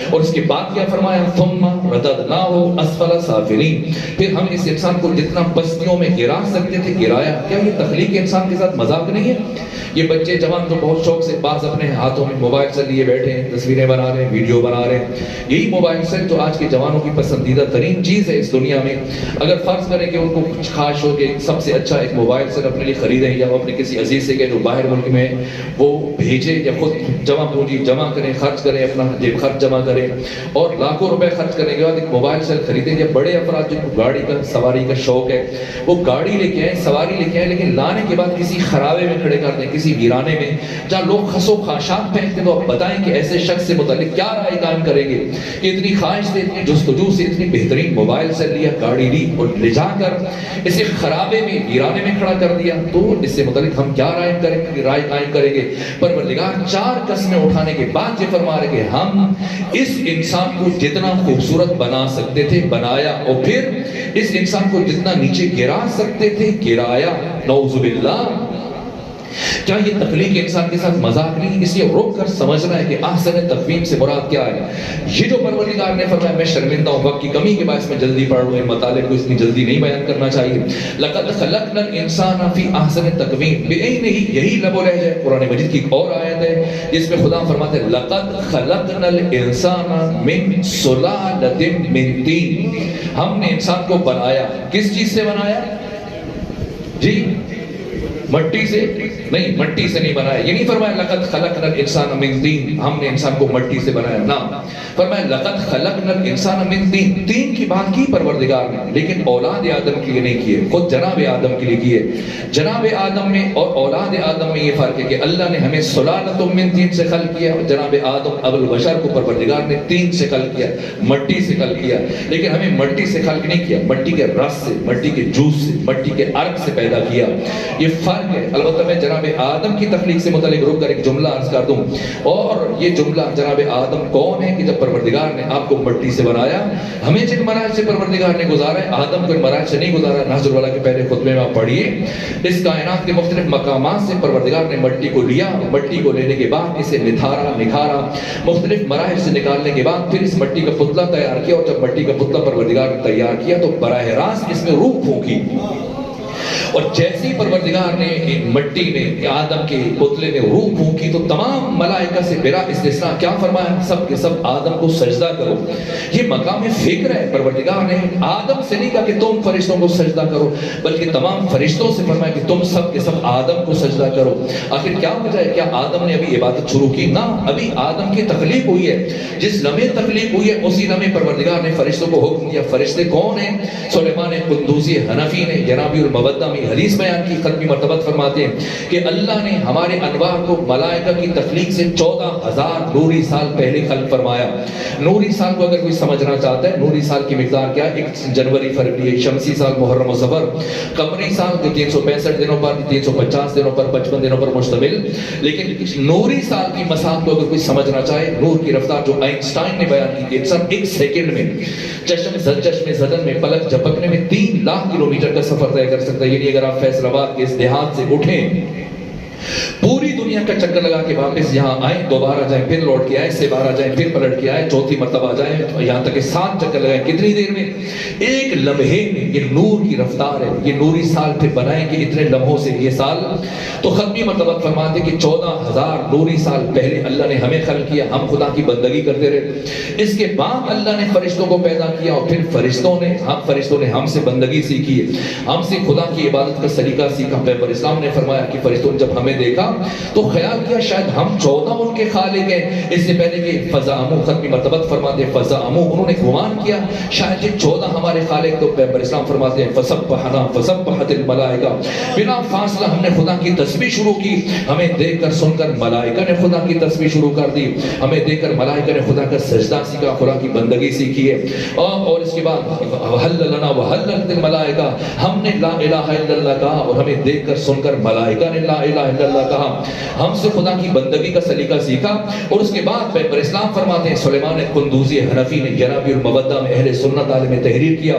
اور اس کے بعد کیا فرمایا، ثم رددناہ اسفل سافلین، پھر ہم اس انسان کو جتنا پستیوں میں گرا سکتے تھے گرایا. کیا یہ تخلیق انسان کے ساتھ مذاق نہیں ہے؟ یہ بچے جوان تو بہت شوق سے بعض اپنے ہاتھوں میں موبائل سے لیے بیٹھے ہیں، تصویریں بنا رہے ہیں، ویڈیو بنا رہے ہیں. یہی موبائل سے جو آج کے جوانوں کی پسندیدہ ترین چیز ہے اس دنیا میں. اگر فرض کریں کہ ان کو کچھ خواہش ہو کہ سب سے اچھا ایک موبائل سے اپنے لیے خریدیں یا وہ اپنے کسی عزیز سے کہ جو باہر ملک میں وہ بھیجے یا خود جمع پونجی جمع کریں، خرچ کریں، اپنا جیب خرچ جمع کریں اور لاکھوں روپے خرچ کرنے کے بعد ایک موبائل سیل خریدیں. یا بڑے افراد جن کو گاڑی کا سواری کا شوق ہے وہ گاڑی لے کے آئیں، سواری لے کے آئیں، لیکن لانے کے بعد کسی خرابے میں کھڑے کر دیں، کسی ویرانے میں جہاں لوگ خس و خاشاک پہنتے. تو آپ بتائیں کہ ایسے شخص سے متعلق کیا رائے قائم کریں گے کہ اتنی خواہش سے، اتنی جستجو سے اتنی بہترین موبائل سے لیا، گاڑی لی اور لے جا کر اسے خرابے میں ویرانے میں کھڑا کر دیا. تو اس سے متعلق ہم کیا رائے قائم کریں گے؟ پروردگار 4 قسمیں اٹھانے کے بعد یہ فرما رہے کہ ہم اس انسان کو جتنا خوبصورت بنا سکتے تھے بنایا اور پھر اس انسان کو جتنا نیچے گرا سکتے تھے گرایا. نعوذ باللہ، کیا یہ تخلیق انسان کے ساتھ مذاق نہیں؟ اس لیے رک کر سمجھنا ہے کہ احسن تقویم سے مراد کیا ہے. یہ جو پروردگار نے فرمایا، میں شرمندہ ہوں وقت کی کمی کے باعث میں جلدی پڑھ رہا ہوں، مطالب کو اتنی جلدی نہیں بیان کرنا چاہیے. لقد خلقنا الانسان فی احسن تقویم، یہی لب و لہجہ قرآن مجید کی ایک اور آیت ہے جس میں خدا فرماتے ہیں لقد خلقنا الانسان من سلالۃ من طین، ہم نے انسان کو بنایا. کس چیز سے بنایا جی؟ مٹی سے نہیں، مٹی سے نہیں بنایا. یہ نہیں فرمایا لقد خلقنا الانسان من طین، ہم نے انسان کو مٹی سے بنایا، نہ. فرمایا لقد خلقنا الانسان من طین. طین کی بات کی پروردگار نے، لیکن اولاد آدم کے لیے نہیں کیے، خود جناب آدم کے لیے کیے. جناب آدم میں اور اولاد آدم میں یہ فرق ہے کہ اللہ نے ہمیں سلالۃ من طین سے خلق کیا اور جناب آدم ابو البشر کو پروردگار نے طین سے خلق کیا، مٹی سے خلق کیا. لیکن ہمیں مٹی سے خلق نہیں کیا، مٹی کے رس سے، مٹی کے جوس سے، مٹی کے عرق سے پیدا کیا. یہ فرق ہے. البتہ میں جناب آدم کی تخلیق سے متعلق رک کر ایک جملہ عرض کر دوں، اور یہ جملہ جناب آدم کون ہے کہ جب پروردگار نے آپ کو مٹی سے بنایا، ہمیں جن مراحل سے پروردگار نے گزارا ہے آدم کو ان مراحل سے نہیں گزارا. نہج البلاغہ کے پہلے خطبے میں آپ پڑھیے، اس کائنات کے مختلف مقامات سے پروردگار نے مٹی کو لیا، مٹی کو لینے کے بعد اسے نتھارا، نکھارا، مختلف مراحل سے نکالنے کے بعد پھر اس مٹی کا پتلا تیار کیا. اور جب مٹی کا پتلا پروردگار نے تیار کیا تو براہ راست اس میں روح پھونکی. اور جیسی پروردگار نے مٹی نے آدم کے پتلے میں روح پھونکی تو تمام ملائکہ سے بلا استثناء کیا فرمایا؟ سب کے سب آدم کو سجدہ کرو۔ یہ مقام فکر ہے، پروردگار نے آدم سے نہیں کہا کہ تم فرشتوں کو سجدہ کرو، بلکہ تمام فرشتوں سے فرمایا کہ تم سب کے سب آدم کو سجدہ کرو۔ آخر کیا وجہ ہے؟ کیا آدم نے ابھی عبادت شروع کی؟ نہ، ابھی آدم کی تخلیق ہوئی ہے۔ جس لمحے تخلیق ہوئی ہے اسی لمحے پروردگار نے فرشتوں کو حکم دیا۔ فرشتے کون ہیں؟ سلیمان قندوزی حنفی نے جنابی المودہ میں حدیث بیان کی، ختمی مرتبہ فرماتے ہیں کہ اللہ نے ہمارے انوار کو ملائکہ کی تخلیق سے 14,000 نوری سال پہلے خلق فرمایا۔ نوری سال کو اگر کوئی سمجھنا چاہتا ہے، نوری سال کی مقدار کیا ہے؟ 1 جنوری فروری، شمسی سال محرم و صفر، قمری سال جو 365 دنوں پر 350 دنوں پر 55 دنوں پر مشتمل۔ لیکن نوری سال کی مساحت کو اگر کوئی سمجھنا چاہے، نور کی رفتار جو آئنسٹائن نے بیان کی تھی، سب 1 سیکنڈ میں چشم زدن میں پلک جھپکنے میں 3 لاکھ کلومیٹر کا سفر طے کر سکتا ہے۔ یعنی اگر آپ فیصل آباد کے اس دیہات سے اٹھیں، پوری دنیا کا چکر لگا کے واپس یہاں آئیں، دوبارہ جائیں، پھر لوٹ کے آئیں، سے باہر جائیں، پھر پلٹ کے آئیں، چوتھی مرتبہ جائیں، یہاں تک کہ 7 چکر لگائیں، کتنی دیر میں؟ 1 لمحے میں۔ یہ نور کی رفتار ہے۔ یہ نوری سال پھر بنائیں کہ اتنے لمحوں سے یہ سال۔ تو ختمی مرتبہ فرماتے کہ 14,000 نوری سال پہلے اللہ نے ہمیں خلق کیا، ہم خدا کی بندگی کرتے رہے۔ اس کے بعد اللہ نے فرشتوں کو پیدا کیا اور پھر فرشتوں نے ہم سے بندگی سیکھی ہے، ہم سے خدا کی عبادت کا سلیقہ سیکھا۔ پیغمبر اسلام نے فرمایا کہ فرشتوں نے جب ہمیں دیکھا تو خیال کیا شاید ہم 14 ان کے خالق ہیں۔ اس سے پہلے کہ فزعموا، ختمی مرتبہ فرماتے ہیں فزعموا، انہوں نے گمان کیا شاید یہ 14 ہمارے خالق۔ تو پیغمبر اسلام فرماتے ہیں فسبحنا فسبحت الملائکہ، بلا فاصلہ ہم نے خدا کی تسبیح شروع کی۔ ہمیں دیکھ کر سن کر ملائکہ نے خدا کی تسبیح شروع کر دی، ہمیں دیکھ کر ملائکہ نے خدا کا سجدہ سیکھا، خدا کی بندگی سیکھی ہے۔ اور اس کے بعد وحل لنا وحلت الملائکہ، ہم نے لا الہ الا اللہ کہا اور ہمیں دیکھ کر سن کر ملائکہ نے لا الہ الا اللہ کہا، ہم سے خدا کی بندگی کا سلیقہ سیکھا۔ اور اس کے بعد پیغمبر اسلام فرماتے ہیں سلیمان قندوزی حنفی نے جنابی المودہ میں اہل سنت عالم تحریر کیا،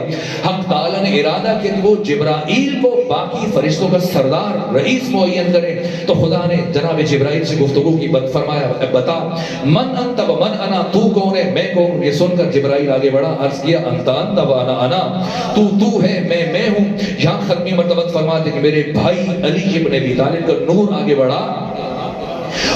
حق تعالیٰ نے ارادہ کیا کہ وہ جبرائیل کو باقی فرشتوں کا سردار رئیس معین کرے۔ تو خدا نے جناب جبرائیل سے گفتگو کی، فرمایا بتا من انت و من انا، تو کون ہے میں کون ہوں؟ یہ سن کر جبرائیل آگے بڑھا، عرض کیا انت انت و انا انا، تو ہے میں ہوں۔ یہاں ختمی مرتبہ فرماتے کہ میرے بھائی علی ابن ابی طالب کا نور آگے بڑھا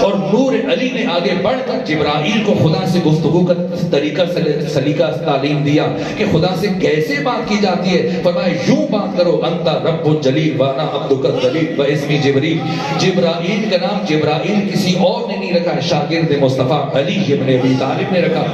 اور نور علی نے آگے بڑھ کر جبرائیل کو خدا سے گفتگو کا طریقہ سلیقہ تعلیم دیا کہ خدا سے کیسے بات کی جاتی ہے۔ فرمایا یوں بات کرو، انت رب الجلیل وانا عبدک الذلیل واسمی جبریل۔ جبرائیل کا نام جبرائیل کسی اور نے نہیں رکھا، شاگرد مصطفیٰ علی ابن ابی طالب نے رکھا۔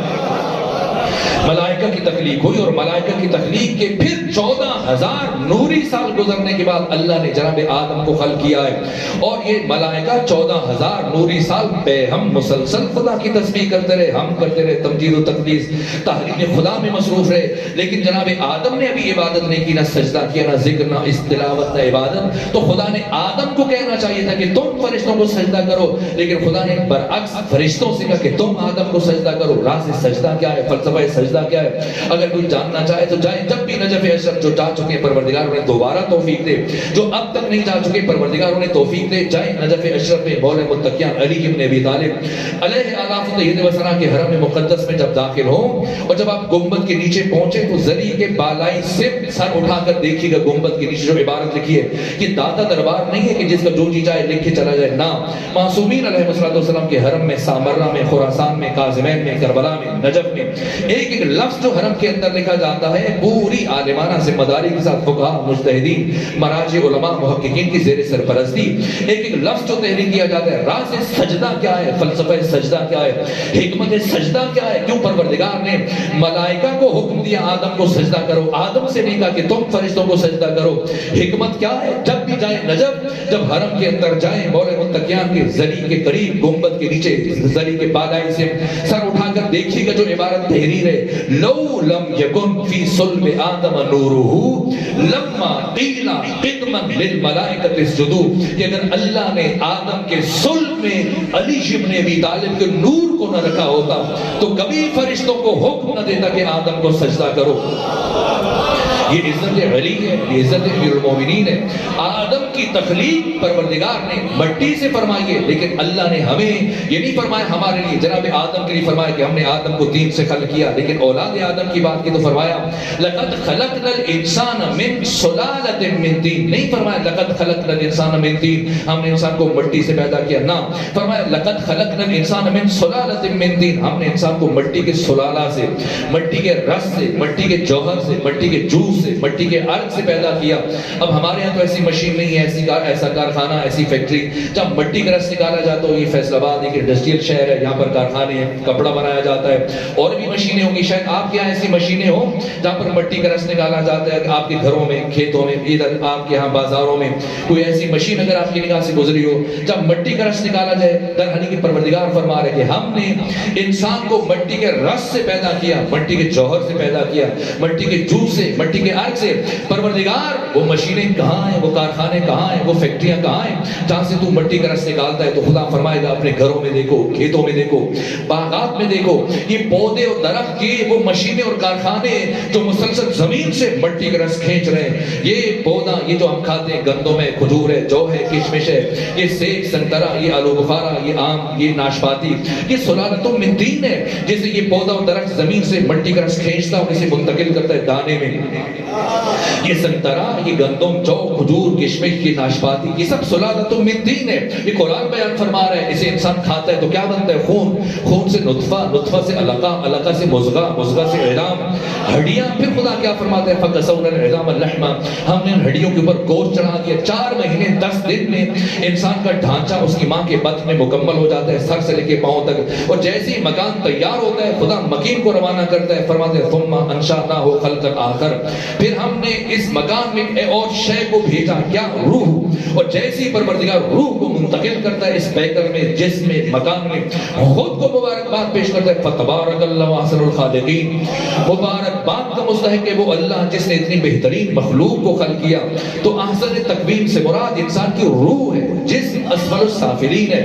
ملائکہ کی تخلیق ہوئی اور ملائکہ کی تخلیق کے پھر 14,000 نوری سال گزرنے کے بعد اللہ نے جناب آدم کو خلق کیا ہے۔ اور یہ ملائکہ 14,000 نوری سال پہ ہم مسلسل خدا کی تسبیح کرتے رہے، ہم کرتے رہے، تمجید و تقدیس تحریم خدا میں مصروف رہے، لیکن جناب آدم نے ابھی عبادت نہیں کی، نہ سجدہ کیا، نہ ذکر، نہ تلاوت، نہ عبادت۔ تو خدا نے آدم کو کہنا چاہیے تھا کہ تم فرشتوں کو سجدہ کرو، لیکن خدا نے برعکس فرشتوں سے کہا کہ تم آدم کو سجدہ کرو۔ راز سجدہ کیا ہے؟ فلسفہ سجدہ کیا ہے؟ اگر کوئی جاننا چاہے تو جائیں، جب بھی نجف اشرف جو جا چکے پروردگار انہیں دوبارہ توفیق دے، جو اب تک نہیں جا چکے پروردگار انہیں توفیق دے، جائیں نجف اشرف میں مولا متقیان علی ابن ابی طالب علیہ آلاف طیبین و سنا کے حرم مقدس میں جب داخل ہوں اور جب آپ گنبد کے نیچے پہنچے تو زری کے بالائی سے سر اٹھا کر دیکھیے گا گنبد کے نیچے جو عبارت لکھی ہے کہ داتا دربار نہیں ہے کہ جس کا جو جی جائے لکھ کے چلا جائے، نہ، معصومین علیہ السلام کے حرم میں، سامرہ میں، خراسان میں، کاظمین میں، کربلا میں، نجف میں، ایک ایک لفظ جو حرم کے اندر لکھا جاتا ہے پوری عالمانہ ذمہ داری کے ساتھ فقہاء، مجتہدین، مراجع، علماء، محققین کی زیر سرپرستی ایک ایک لفظ جو تحریر کیا جاتا ہے۔ راز سجدہ کیا ہے؟ فلسفہ سجدہ کیا ہے؟ حکمت سجدہ کیا ہے؟ کیوں پروردگار نے ملائکہ کو حکم دیا آدم کو سجدہ کرو، آدم سے نہیں کہا کہ تم فرشتوں کو سجدہ کرو؟ حکمت کیا ہے؟ جب بھی جائیں نجف، جب حرم کے اندر جائیں مولا متقیان کے زری کے قریب گنبد کے نیچے زری کے بالائی سے سر اٹھا کر دیکھیے گا جو عبارت تحریر ہے، لو لم یکن فی صلب آدم نورہ لما قیل قدما للملائکۃ اسجدوا، کہ اگر اللہ نے آدم کے صلب میں علی ابن ابی طالب کے نور کو نہ رکھا ہوتا تو کبھی فرشتوں کو حکم نہ دیتا کہ آدم کو سجدہ کرو۔ یہ عزت علی ہے، یہ عزت امیر المومنین ہے۔ آدم کی تخلیق پروردگار نے مٹی سے فرمائی ہے، لیکن اللہ نے ہمیں یہ نہیں فرمایا ہمارے لیے، جناب آدم کے لیے فرمایا کہ ہم نے آدم کو تین سے خلق کیا، لیکن اولاد آدم کی بات کی تو فرمایا لقد خلقنا الانسان من سلالۃ من طین، نہیں فرمایا لقد خلقنا الانسان من طین، ہم نے انسان کو مٹی سے پیدا کیا، نہ فرمایا لقد خلقنا الانسان من سلالۃ من طین، ہم نے انسان کو مٹی کے سلالہ سے، مٹی کے رس سے، مٹی کے جوہر سے، مٹی کے جوس سے، مٹی کے عرق سے پیدا کیا۔ اب ہمارے ہاں تو ایسی مشین نہیں ہے، ایسا کارخانہ، ایسی فیکٹری جب مٹی کا رس نکالا جاتا ہو، یہ فیصل آباد ایک انڈسٹریل شہر ہے، یہاں پر کارخانے ہیں، کپڑا بنایا جاتا ہے، اور بھی مشینیں ہوں گی، شاید آپ کے یہاں ایسی مشینیں ہوں جہاں پر مٹی کا رس نکالا جاتا ہے، آپ کے گھروں میں، کھیتوں میں، ادھر آپ کے یہاں بازاروں میں کوئی ایسی مشین اگر آپ کی نگاہ سے گزری ہو جب مٹی کا رس نکالا جائے، در حقیقت کہ پروردگار فرما رہے کہ ہم نے انسان کو مٹی کے رس سے پیدا کیا، مٹی کے جوہر سے پیدا کیا، مٹی کے جوس سے، مٹی کے عرق سے۔ پروردگار وہ مشینیں کہاں ہیں، وہ کارخانے کہاں ہیں، وہ فیکٹریاں کہاں ہیں جہاں سے تو مٹی کا رس نکالتا ہے؟ تو خدا فرمائے گا اپنے گھروں میں دیکھو، کھیتوں میں دیکھو، باغات میں دیکھو، یہ پودے اور درخت کی وہ مشینیں اور کارخانے جو مسلسل زمین سے مٹی کا رس کھینچ رہے ہیں۔ یہ پودا، یہ جو ہم کھاتے ہیں، گندم ہے، کھجور ہے، جو ہے، کشمش ہے، یہ سیب، سنترا، یہ آلو بخارا، یہ آم، یہ ناشپاتی، یہ سلالۃ من طین ہے، جیسے یہ پودا اور درخت زمین سے مٹی کا رس کھینچتا اور اسے منتقل کرتا ہے دانے میں۔ یہ سنترا، یہ گندم، جو، کھجور، کشمش، یہ ناشپاتی، یہ سب سلالۃ من طین ہے۔ یہ قرآن بیان فرما رہا ہے، اسے انسان کھاتا ہے تو کیا بنتا ہے؟ خون، خون سے نطفہ، نطفہ سے علقہ، علقہ سے مضغہ، مضغہ سے عظام، ہڈیاں، پھر خدا کیا فرماتا ہے؟ فَكَسَوْنَا الْعِظَامَ اللَّحْمَ، ہم نے ان ہڈیوں کے اوپر گوشت چڑھا دیا۔ 4 مہینے 10 دن میں انسان کا ڈھانچہ اس کی ماں کے بطن میں مکمل ہو جاتا ہے، سر سے لے کے پاؤں تک، اور جیسے ہی مکان تیار ہوتا ہے خدا مکین کو روانہ کرتا ہے، فرماتے ہیں ثُمَّ أَنشَأْنَاهُ خَلْقًا آخر، پھر ہم نے اس مکان میں اور شے کو بھیجا، کیا؟ روح، اور جیسے ہی پروردگار روح کو منتقل کرتا ہے اس بیکر میں، جسم میں، مکان میں، خود کو مبارکباد پیش کرتا ہے۔ فَتَبَارَكَ اللَّهُ أَحْسَنُ الْخَالِقِينَ، مبارکباد کا مستحق ہے وہ اللہ جس نے اتنی بہترین مخلوق کو خلق کیا۔ تو احسن تقویم سے مراد انسان کی روح ہے، جسم اسفل السافلین ہے،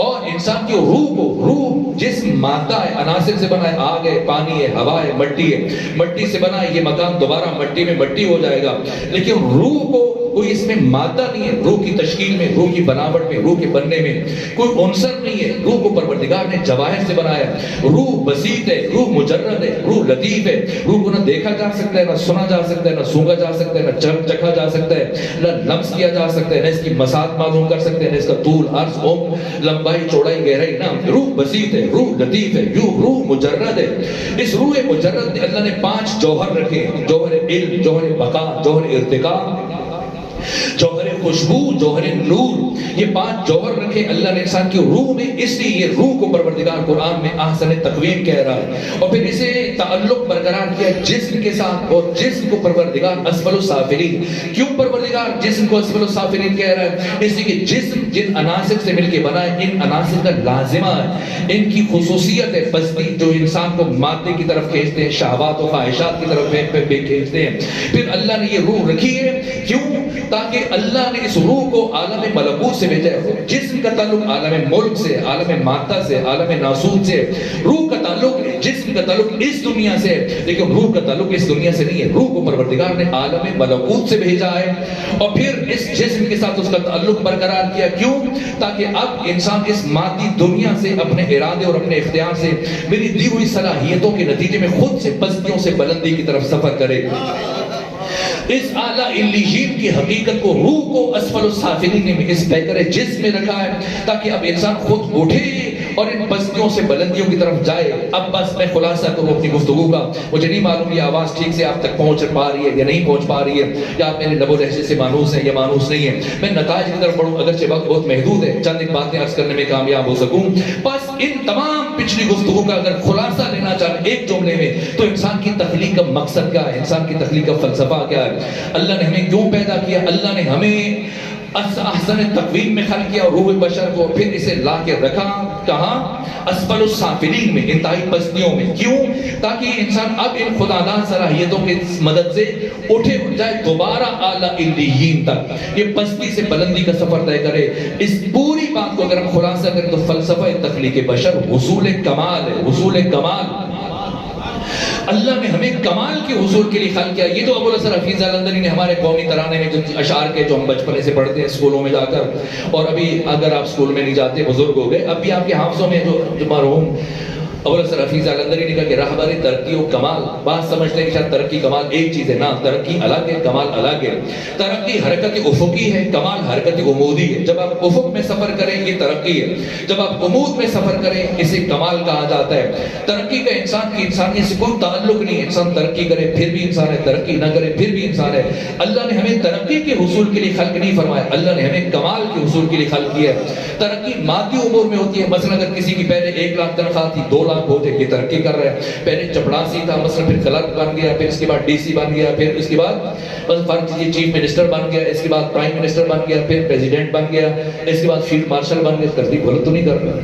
اور انسان کی روح کو، روح جسم مادہ ہے، عناصر سے بنا ہے، آگ ہے، پانی ہے، ہوا ہے، مٹی ہے، مٹی سے بنا ہے، یہ مکان دوبارہ مٹی میں مٹی ہو جائے گا، لیکن روح کو کوئی اس میں مادہ نہیں ہے، روح کی تشکیل میں، روح کی بناوٹ میں، روح کے بننے میں کوئی عنصر نہیں ہے، روح کو پروردگار نے جواہر سے بنایا۔ روح بسیط ہے، روح مجرد ہے، روح لطیف ہے، روح کو نہ دیکھا جا سکتا ہے، نہ سنا جا سکتا ہے، نہ سونگا جا سکتا ہے، نہ چکھا جا سکتا ہے، نہ لمس کیا جا سکتا ہے، نہ اس کی مساحت معلوم کر سکتے ہیں، نہ اس کا طول، عرض، عمق، لمبائی، چوڑائی، گہرائی، نہ۔ روح بسیط ہے، روح لطیف ہے، یوں روح مجرد ہے۔ اس روح مجرد نے اللہ نے 5 جوہر رکھے، جوہر علم، جوہر بقا، جوہر ارتقاء، جوہر خوشبو، جوہر نور، یہ 5 جوہر رکھے اللہ نے انسان کی روح میں، اس لیے یہ روح کو پروردگار قرآن میں احسن تقویم کہہ رہا ہے، اور پھر اسے تعلق برقرار کیا جسم کے ساتھ، اور جسم کو پروردگار اسفل السافلین، کیوں پروردگار جسم کو اسفل السافلین کہہ رہا ہے؟ اس لیے کہ جسم جن عناصر سے مل کے بنا ہے، ان عناصر کا لازمہ ہے، ان کی خصوصیت ہے پستی جو انسان کو مادے کی طرف کھینچتے ہیں، شہوات و خواہشات کی طرف کھینچتے ہیں۔ پھر اللہ نے یہ روح رکھی ہے، کیوں؟ تاکہ اللہ نے اس روح کو عالم ملکوت سے بھیجا ہے۔ جسم کا تعلق عالم ملک سے، عالم مادہ سے، عالم ناسوت سے، روح کا تعلق، جسم کا تعلق اس دنیا سے، لیکن روح کا تعلق اس دنیا سے نہیں ہے۔ روح کو پروردگار نے عالم ملکوت سے بھیجا ہے، اور پھر اس جسم کے ساتھ اس کا تعلق برقرار کیا، کیوں؟ تاکہ اب انسان اس مادی دنیا سے اپنے ارادے اور اپنے اختیار سے میری دی ہوئی صلاحیتوں کے نتیجے میں خود سے پستیوں سے بلندی کی طرف سفر کرے۔ اس اعلیٰ علیین کی حقیقت کو، روح کو اسفل السافلین میں، اس بہتر جسم میں رکھا ہے، تاکہ اب انسان خود اٹھے اور ان پستیوں سے بلندیوں کی طرف جائے۔ اب بس میں خلاصہ کروں اپنی گفتگو کا، مجھے نہیں معلوم یہ آواز ٹھیک سے آپ تک پہنچ پا رہی ہے یا نہیں پہنچ پا رہی ہے، یا آپ میرے لب و لہجے سے مانوس ہیں یا مانوس نہیں ہیں۔ میں نتائج کی طرف بڑھوں، اگرچہ وقت بہت محدود ہے، چند ایک باتیں عرض کرنے میں کامیاب ہو سکوں۔ بس ان تمام پچھلی گفتگو کا اگر خلاصہ لینا چاہیں ایک جملے میں، تو انسان کی تخلیق کا مقصد کیا ہے، انسان کی تخلیق کا فلسفہ کیا ہے، اللہ نے ہمیں کیوں پیدا کیا؟ اللہ نے ہمیں احسن تقویم میں خلق کیا، روح بشر کو، پھر اسے لا کے رکھا کہاں؟ اسفل السافلین میں، انتہائی پستیوں میں، کیوں؟ تاکہ انسان اب ان خداداد صلاحیتوں کی مدد سے اٹھے جائے دوبارہ اعلیٰ علیین تک، یہ پستی سے بلندی کا سفر طے کرے۔ اس پوری بات کو اگر ہم خلاصہ کریں تو فلسفہ تخلیق بشر حصول کمال ہے، حصول کمال۔ اللہ نے ہمیں کمال کے حصول کے لیے خلق کیا. یہ تو ابو الحسن حفیظ الندری نے ہمارے قومی ترانے میں جو اشعار کے جو ہم بچپنے سے پڑھتے ہیں اسکولوں میں جا کر, اور ابھی اگر آپ اسکول میں نہیں جاتے بزرگ ہو گئے, اب بھی آپ کے حافظوں میں جو مرحوم ابو الحسن حفیظ الندری نے کہا کہ رہبر ترقی و کمال, بات سمجھتے ہیں کہ شاید ترقی کمال ایک چیز ہے. نہ, ترقی الگ ہے, کمال الگ ہے. ترقی حرکت افقی ہے, کمال حرکت عمودی ہے. جب آپ افق میں سفر کریں یہ ترقی ہے, جب آپ عمود میں سفر کریں اسے کمال کہا جاتا ہے. ترقی کا انسان کی انسانیت سے کوئی تعلق نہیں ہے. انسان ترقی کرے پھر بھی انسان ہے, ترقی نہ کرے پھر بھی انسان ہے. اللہ نے ہمیں ترقی کے حصول کے لیے خلق نہیں فرمایا, اللہ نے ہمیں کمال کے حصول کے لیے خلق کیا ہے. ترقی مادی امور میں ہوتی ہے. مثلا اگر کسی کی پہلے 1 لاکھ تنخواہ تھی 2 لاکھ ہو جائے, یہ ترقی کر رہا ہے. پہلے چپڑاسی تھا, مثلا پھر کلرک بن گیا, پھر اس کے بعد ڈی سی بن گیا, پھر اس کے بعد بس فرض کیجیے چیف منسٹر بن گیا, اس کے بعد پرائم منسٹر بن گیا, پھر پریزیڈنٹ بن گیا, اس کے بعد فیلڈ مارشل بن گیا. ترتیب غلط تو نہیں کر رہا؟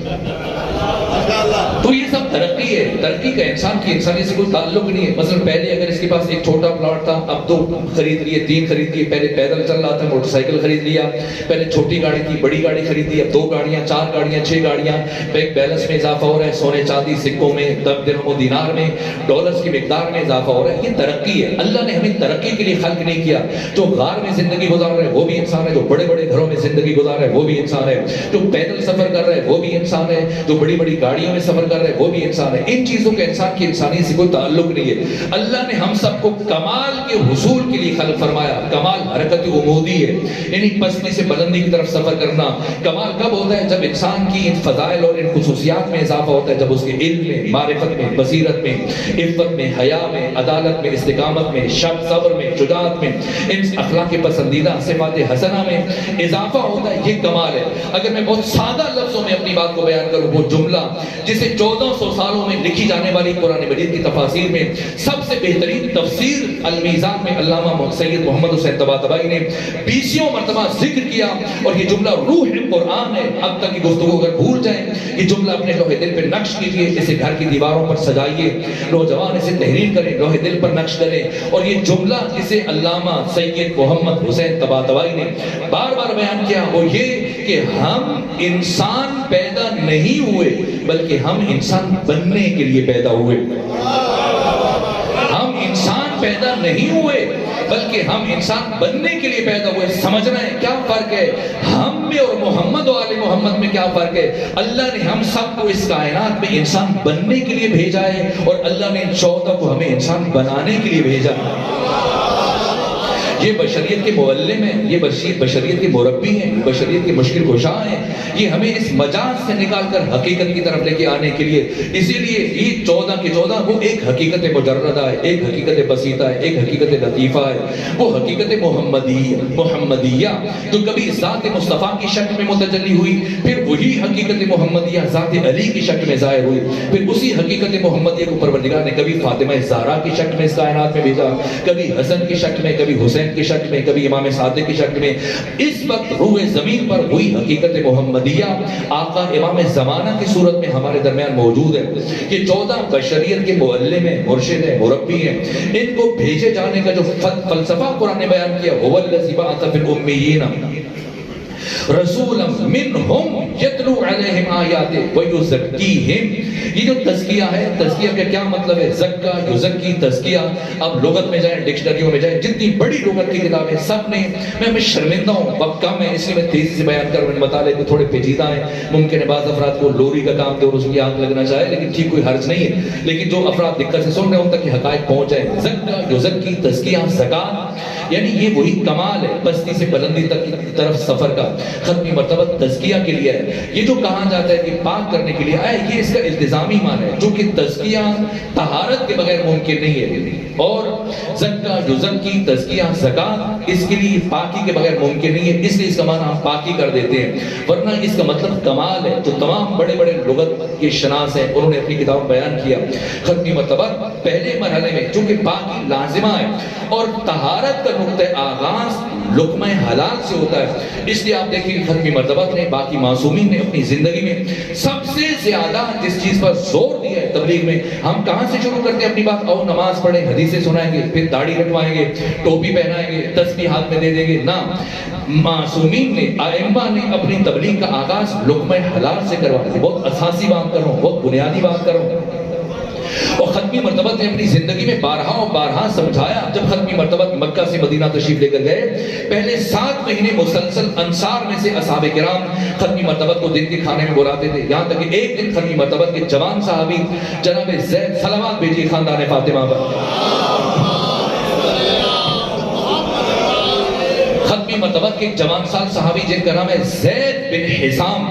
تو یہ سب ترقی ہے. ترقی کا انسان کی انسانیت سے کوئی تعلق نہیں ہے. مثلا پہلے اگر اس کے پاس ایک چھوٹا پلاٹ تھا, اب 2 خرید لیے, 3 خرید لیے. پہلے پیدل چل رہا تھا, موٹر سائیکل خرید لیا. پہلے چھوٹی گاڑی تھی, بڑی گاڑی خرید لی, اب 2 گاڑیاں, 4 گاڑیاں, 6 گاڑیاں. بینک بیلنس میں اضافہ ہو رہا ہے, سونے چاندی سکوں میں, درہم و دینار میں, ڈالرز کی مقدار میں اضافہ ہو رہا ہے. یہ ترقی ہے. اللہ نے ہمیں ترقی کے لیے خلق نہیں کیا. جو غار میں زندگی گزار رہا ہے وہ بھی انسان ہے, جو بڑے بڑے گھروں میں زندگی گزار رہا ہے وہ بھی انسان ہے, جو پیدل سفر کر رہا ہے وہ بھی انسان ہے, جو بڑی بڑی گاڑیوں میں سفر کر رہا ہے وہ بھی انسان ہے. ان چیزوں کے انسان کی انسانیت سے کوئی تعلق نہیں ہے. اللہ نے ہم سب کو کمال کے حصول کے لیے خلق فرمایا. کمال حرکت عمودی ہے, یعنی پستی سے بلندی کی طرف سفر کرنا. کمال کب ہوتا ہے؟ جب انسان کی ان فضائل اور ان خصوصیات میں اضافہ ہوتا ہے, جب اس کے علم میں, معرفت میں, بصیرت میں, عفت میں, حیا میں, عدالت میں, استقامت میں, صبر میں, شجاعت میں, ان اخلاق پسندیدہ صفات حسنہ میں اضافہ ہوتا ہے. یہ کمال ہے. اگر میں بہت سادہ لفظوں میں اپنی بات کو بیان کروں, وہ جملہ جسے 1400 سالوں میں لکھی جانے والی قرآن مجید کی تفاسیر میں سب سے بہترین تفسیر المیزان میں علامہ سید محمد حسین طباطبائی نے 20 مرتبہ ذکر کیا, اور یہ جملہ روح قرآن ہے. اب تک کی گفتگو اگر بھول جائیں, یہ جملہ اپنے لوح دل پہ نقش کیجئے, اسے گھر کی دیواروں پر سجائیے, نوجوان اسے تحریر کریں, لوح دل پر نقش کریں. اور یہ جملہ جسے علامہ سید محمد حسین طباطبائی نے بار بار بیان کیا, وہ یہ کہ ہم انسان پیدا نہیں ہوئے بلکہ ہم انسان بننے کے لیے پیدا ہوئے. ہم انسان پیدا نہیں ہوئے بلکہ ہم انسان بننے کے لیے پیدا ہوئے. سمجھنا ہے کیا فرق ہے ہم میں اور محمد و آل محمد میں, کیا فرق ہے. اللہ نے ہم سب کو اس کائنات میں انسان بننے کے لیے بھیجا ہے, اور اللہ نے 14 کو ہمیں انسان بنانے کے لیے بھیجا ہے. یہ بشریت کے معلم ہیں, یہ بشریت کے مربی ہیں, بشریت کے مشکل کشا ہیں. یہ ہمیں اس مجاز سے نکال کر حقیقت کی طرف لے کے آنے کے لیے, اسی لیے یہ 14 کے 14 وہ ایک حقیقت مجردہ ہے, ایک حقیقت بسیطہ ہے, ایک حقیقت لطیفہ ہے. وہ حقیقت محمدیہ جو کبھی ذات مصطفیٰ کی شکل میں متجلی ہوئی, پھر وہی حقیقت محمدیہ ذات علی کی شکل میں ظاہر ہوئی, پھر اسی حقیقت محمدیہ کو پروردگار نے کبھی فاطمہ زہرا کی شکل میں اس کائنات میں بھیجا, کبھی حسن کی شکل میں, کبھی حسین کی شکل میں, کبھی امام صادق کی شکل میں. اس وقت روح زمین پر وہی حقیقت محمدیہ آقا امام زمانہ کی صورت میں ہمارے درمیان موجود ہے. یہ 14 بشریت کے معلم ہیں, مرشد ہیں, مربی ہیں. ان کو بھیجے جانے کا جو فلسفہ قرآن نے بیان کیا, هو الذی بعث فی الأمیین رسولا منہم یتلو علیہم آیاتہ ویزکیہم. یہ جو تزکیہ ہے, تزکیہ کا کیا مطلب ہے؟ زکا, یزکی, تزکیہ. اب لغت میں جائیں, ڈکشنریوں میں جائیں, جتنی بڑی لغت کی کتابیں سب نے, میں شرمندہ ہوں, وقت کم ہے اس لیے میں تیزی سے بیان کر رہا ہوں. مطالعے کو تھوڑے پیچیدہ ہیں, ممکن ہے بعض افراد کو لوری کا کام دے اور اس کی آنکھ لگنا چاہے, لیکن ٹھیک کوئی حرج نہیں ہے. لیکن جو افراد دقت سے سن رہے ہیں ان تک یہ حقائق پہنچ جائے. زکا, یزکی, تزکیہ, زکات, یعنی یہ وہی کمال ہے پستی سے بلندی تک کی طرف سفر کا. ختمی مرتبہ تزکیہ کے لیے ہے. یہ جو کہا جاتا ہے کہ پاک کرنے کے لیے آئے, یہ اس کا التزامی معنی ہے, جو کہ تزکیہ طہارت کے بغیر ممکن نہیں ہے. اور زکا, یزکی, تزکیہ, زکات اس کے لیے پاکی کے بغیر ممکن نہیں ہے, اس لیے اس کا معنی ہم پاکی کر دیتے ہیں, ورنہ اس کا مطلب کمال ہے. تو تمام بڑے بڑے لغت کے شناس ہیں, انہوں نے اپنی کتاب بیان کیا. ختمی مرتبہ پہلے مرحلے میں چونکہ پاکی لازمہ ہے اور طہارت کا نقطہ آغاز لقمہ حلال سے ہوتا ہے, اس لیے آپ دیکھیں ختمی مرتبہ نے, باقی معصومین نے اپنی زندگی میں سب سے زیادہ جس چیز پر زور دیا ہے تبلیغ میں, ہم کہاں سے شروع کرتے ہیں اپنی بات؟ اور نماز پڑھیں, حدیثیں سنائیں گے, پھر داڑھی رکھوائیں گے, ٹوپی پہنائیں گے, تسبیح ہاتھ میں دے دیں گے. نہ, معصومین نے, ائمہ نے اپنی تبلیغ کا آغاز لقمہ حلال سے کروایا. بہت اساسی بات کر رہا ہوں, بہت بنیادی بات کر رہا ہوں. اور ختمی مرتبت نے اپنی زندگی میں بارہا اور بارہا سمجھایا. جب ختمی مرتبت مکہ سے مدینہ تشریف لے کر گئے، پہلے 7 مہینے مسلسل انصار میں سے اصحاب کرام ختمی مرتبت کو دن کے کھانے میں بلاتے تھے. یہاں تک کہ ایک دن ختمی مرتبت کے جوان صحابی جناب زید صلوات بھیجیے خاندان فاطمہ پر. ختمی مرتبت کے جوان سال صحابی جن کا نام ہے زید بن حسام،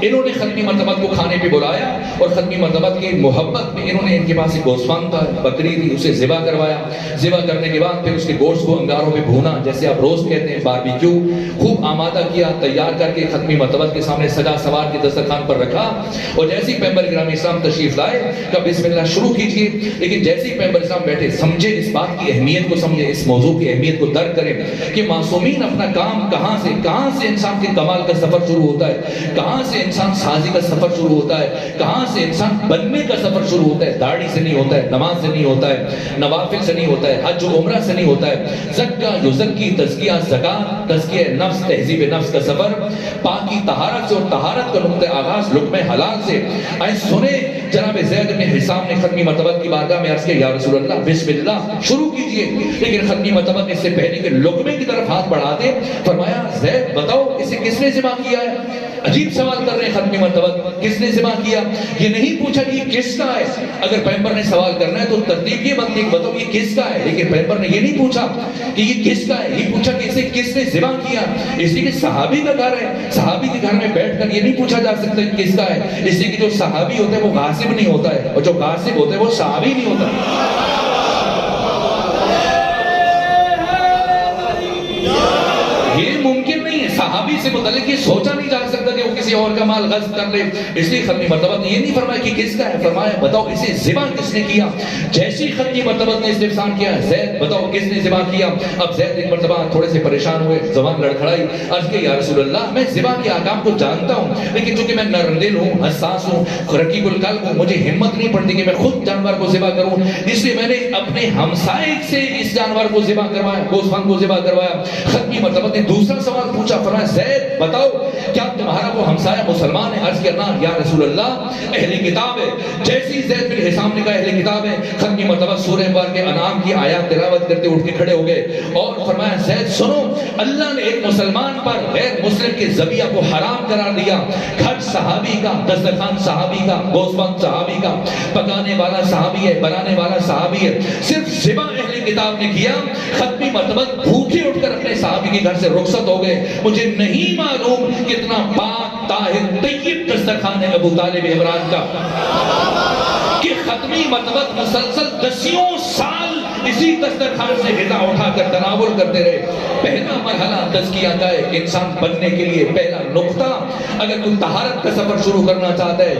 انہوں نے ختمی مرتبت کو کھانے پہ بلایا اور ختمی مرتبت کی محبت میں انہوں نے ان کے پاس ایک گوسفند تھا، بکری تھی، اسے ذبح کروایا. ذبح کرنے کے بعد پھر اس کے گوشت کو انگاروں پہ بھونا، جیسے آپ روز کہتے ہیں باربیکیو، خوب آمادہ کیا، تیار کر کے ختمی مرتبت کے سامنے سجا سوار کے دسترخوان پر رکھا. اور جیسے ہی پیغمبر کرام اسلام تشریف لائے کہ بسم اللہ شروع کیجئے. لیکن جیسے ہی پیغمبر اسلام بیٹھے، سمجھے اس بات کی اہمیت کو، سمجھے اس موضوع کی اہمیت کو درک کریں کہ معصومین اپنا کام کہاں سے انسان کے کمال کا سفر شروع ہوتا ہے، کہاں سے انسان سازی کا سفر شروع ہوتا ہے، کہاں سے انسان بننے کا سفر شروع ہوتا ہے. داڑھی سے نہیں ہوتا ہے، نماز سے نہیں ہوتا ہے، نوافل سے نہیں ہوتا ہے، حج و عمرہ سے نہیں ہوتا ہے. زکا یزکی، تزکیہ زکات، تزکیہ نفس، تہذیب نفس کا سفر، پاکی طہارت سے، اور طہارت کا نقطہ آغاز لقمہ حلال سے. آئے سنے جناب زید بن حسام نے ختمی مرتبت کی بارگاہ میں عرض کیا یا رسول اللہ بسم اللہ شروع کیجئے. لیکن ختمی مرتبت اس سے پہلے کہ لقمے کی طرف ہاتھ بڑھاتے فرمایا زید بتاؤ اسے کس نے ذبح کیا ہے؟ عجیب سوال کر رہے ہیں ختمی مرتبت، کس نے ذبح کیا؟ یہ نہیں پوچھا کہ یہ کس کا ہے. اگر پیغمبر نے سوال کرنا ہے تو ترتیب یہ بنتی ہے کہ بتاؤ یہ کس کا ہے. لیکن پیغمبر نے یہ نہیں پوچھا کہ یہ کس کا ہے، یہ پوچھا کہ اسے کس نے ذبح کیا. اس لیے کہ صحابی کا گھر ہے، صحابی کے گھر میں بیٹھ کر یہ نہیں پوچھا جا سکتا کہ کس کا ہے. اس لیے کہ جو صحابی ہوتا ہے وہ غاصب نہیں ہوتا ہے، اور جو غاصب ہوتا ہے وہ صحابی نہیں ہوتا. یہ ممکن نہیں ہے، صحابی سے متعلق یہ سوچا نہیں جا سکتا کہ وہ کسی اور کا مال غصب کر لے. اس لیے ختمی مرتبت نے یہ نہیں فرمایا کہ کس کا ہے، فرمایا بتاؤ اسے ذبح کس نے کیا. جیسی ختمی مرتبت نے استفسار کیا زید بتاؤ کس نے ذبح کیا. اب زید ایک مرتبہ تھوڑے سے پریشان ہوئے، زبان لڑکھڑائی، عرض کہ یا رسول اللہ میں ذبح کے احکام کو جانتا ہوں، لیکن چونکہ میں نرم دل ہوں، حساس ہوں، رقیق القلب ہوں، مجھے ہمت نہیں پڑتی کہ میں خود جانور کو ذبح کروں. اس لیے میں نے اپنے ہمسائے سے اس جانور کو ذبح کروایا، گوسفند کو ذبح کروایا. ختمی مرتبت نے دوسرا سوال پوچھا، فرمایا زید بتاؤ کیا تمہارا وہ ہمسایہ مسلمان ہے؟ عرض کیا نا یا رسول اللہ اہل کتاب ہے. جیسی زید بن حسام نے کہا اہل کتاب ہے، ختمی مرتبہ سورہ مبارکہ انعام کی آیات تلاوت کرتے اٹھ کے کھڑے ہو گئے اور فرمایا زید سنو، اللہ نے ایک مسلمان پر غیر مسلم کے ذبیحہ کو حرام قرار دیا. گھر صحابی کا، دسترخوان صحابی کا، گوسفند صحابی کا، پکانے والا صحابی ہے، بنانے والا صحابی ہے، صرف ذبح اہل کتاب نے کیا. ختمی مرتبہ بھوکے اٹھ کر اپنے صحابی کے گھر سے رخصت ہو گئے. مجھے نہیں معلوم کتنا پاک طاہر طیب دسترخوان ہے ابو طالب عمران کا کہ ختمی مرتبہ مسلسل 10 سال اسی دسترخوان سے غذا اٹھا کر تناول کرتے رہے. پہلا مرحلہ تزکیہ کا ہے. انسان بننے کے لیے پہلا نقطہ، اگر کوئی طہارت کا سفر شروع کرنا چاہتا ہے،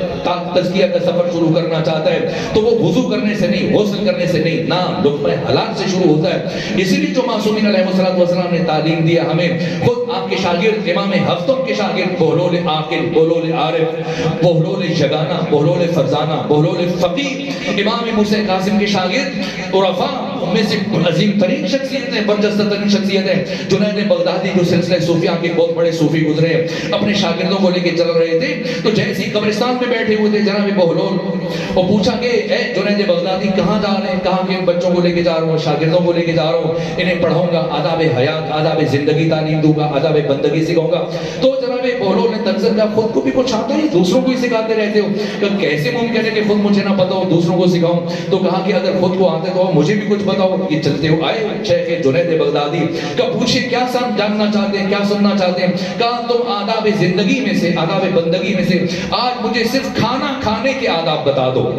تزکیہ کا سفر شروع کرنا چاہتا ہے تو وہ وضو کرنے سے نہیں، غسل کرنے سے نہیں، نہ لقمہ حلال سے شروع ہوتا ہے. اسی لیے جو معصومین علیہ السلام نے تعلیم دیا ہمیں، خود آپ کے شاگرد امام ہفتم کے شاگرد بہلول عاقل، بہلول عارف، بہلول یگانہ، بہلول فرزانہ، بہلول فقیہ، امام موسیٰ قاسم کے شاگرد عرفاء میں سے عظیم ترین شخصیت ہیں، برجستہ ترین شخصیت ہیں جنید بغدادی، جو سلسلہ صوفیاء کے بہت بڑے صوفی گزرے ہیں. اپنے شاگردوں کو لے کے چل رہے تھے تو جیسے قبرستان میں بیٹھے ہوئے تھے جناب بہلول، اور پوچھا کہ اے جنید بغدادی کہاں جا رہے ہیں؟ کہاں کے بچوں کو لے کے جا رہا ہوں، شاگردوں کو لے کے جا رہا ہوں، انہیں پڑھاؤں گا، آداب حیات، آداب زندگی تعلیم دوں گا، آداب بندگی سکھاؤں گا. تو جناب بہلول نے تنظر کہا خود کو بھی کچھ آتا ہے، دوسروں کو ہی سکھاتے رہتے ہو، کہ کیسے ممکن ہے کہ خود مجھے نہ پتا ہو دوسروں کو سکھاؤں؟ تو کہا کہ اگر خود کو آتے تو مجھے بھی کچھ بتاؤ. یہ چلتے ہوئے آئے شیخ جنید بغدادی کا پوچھے کیا جاننا چاہتے ہیں، کیا سننا چاہتے ہیں؟ کہا تم آداب زندگی میں سے، آداب بندگی میں سے آج مجھے صرف کھانا کھانے کے آداب بتا دو،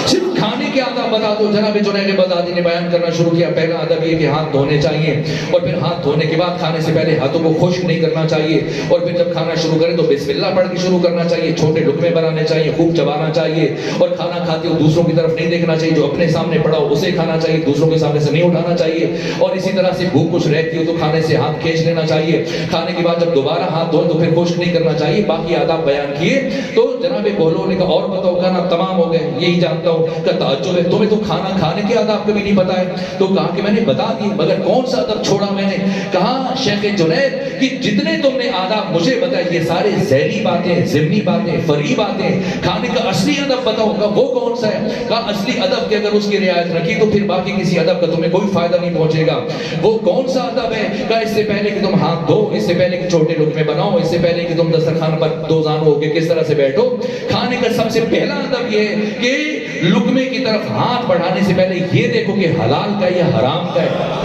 صرف کھانے کے آداب بتا دو. جناب جنید بغدادی نے بیان کرنا شروع کیا. پہلا ادب یہ کہ ہاتھ دھونے چاہیے، اور پھر ہاتھ دھونے کے بعد کھانے سے پہلے ہاتھوں کو خشک نہیں کرنا چاہیے، اور پھر جب کھانا شروع کریں تو بسم اللہ پڑھ کے شروع کرنا چاہیے. چھوٹے لقمے بنانے چاہیے، خوب چبانا چاہیے، اور کھانا کھاتے ہو دوسروں کی طرف نہیں دیکھنا چاہیے. جو اپنے سامنے پڑا ہو اسے کھانا چاہیے، دوسروں کے سامنے سے نہیں اٹھانا چاہیے. اور اسی طرح سے بھوک کچھ رہتی ہو تو کھانے سے ہاتھ کھینچ لینا چاہیے. کھانے کے بعد جب دوبارہ ہاتھ دھوئیں تو پھر خشک نہیں کرنا چاہیے. باقی آداب بیان کیے. تو جناب بہلول نے کہا اور بتاؤ؟ کہنا تمام ہو گئے، یہی جانتا ہوں. کہ تعجب ہے تمہیں تو کھانا کھانے کے آداب کبھی نہیں پتا ہے؟ تو کہا کہ میں نے بتا دی، مگر کون سا ادب چھوڑا میں نے؟ کہا شیخ جنید کہ جتنے تم نے آداب مجھے بتائے یہ سارے ذیلی باتیں، ضمنی باتیں، فرعی باتیں، کھانے کا اصلی ادب بتاؤ گا وہ کون سا ہے؟ کہا اصلی ادب کہ اگر اس کی رعایت رکھی تو پھر باقی کسی ادب کا تمہیں کوئی فائدہ نہیں پہنچے گا۔ وہ کون سا ادب ہے؟ کہا اس سے پہلے کہ تم ہاتھ دھو، اس سے پہلے کہ چھوٹے لقمے بناؤ، اس سے پہلے کہ تم دسترخوان پر دو زانو ہو کے کس طرح سے بیٹھو، کھانے کا سب سے پہلا ادب یہ ہے کہ لقمے کی طرف ہاتھ بڑھانے سے پہلے یہ دیکھو کہ حلال کا یا حرام کا ہے،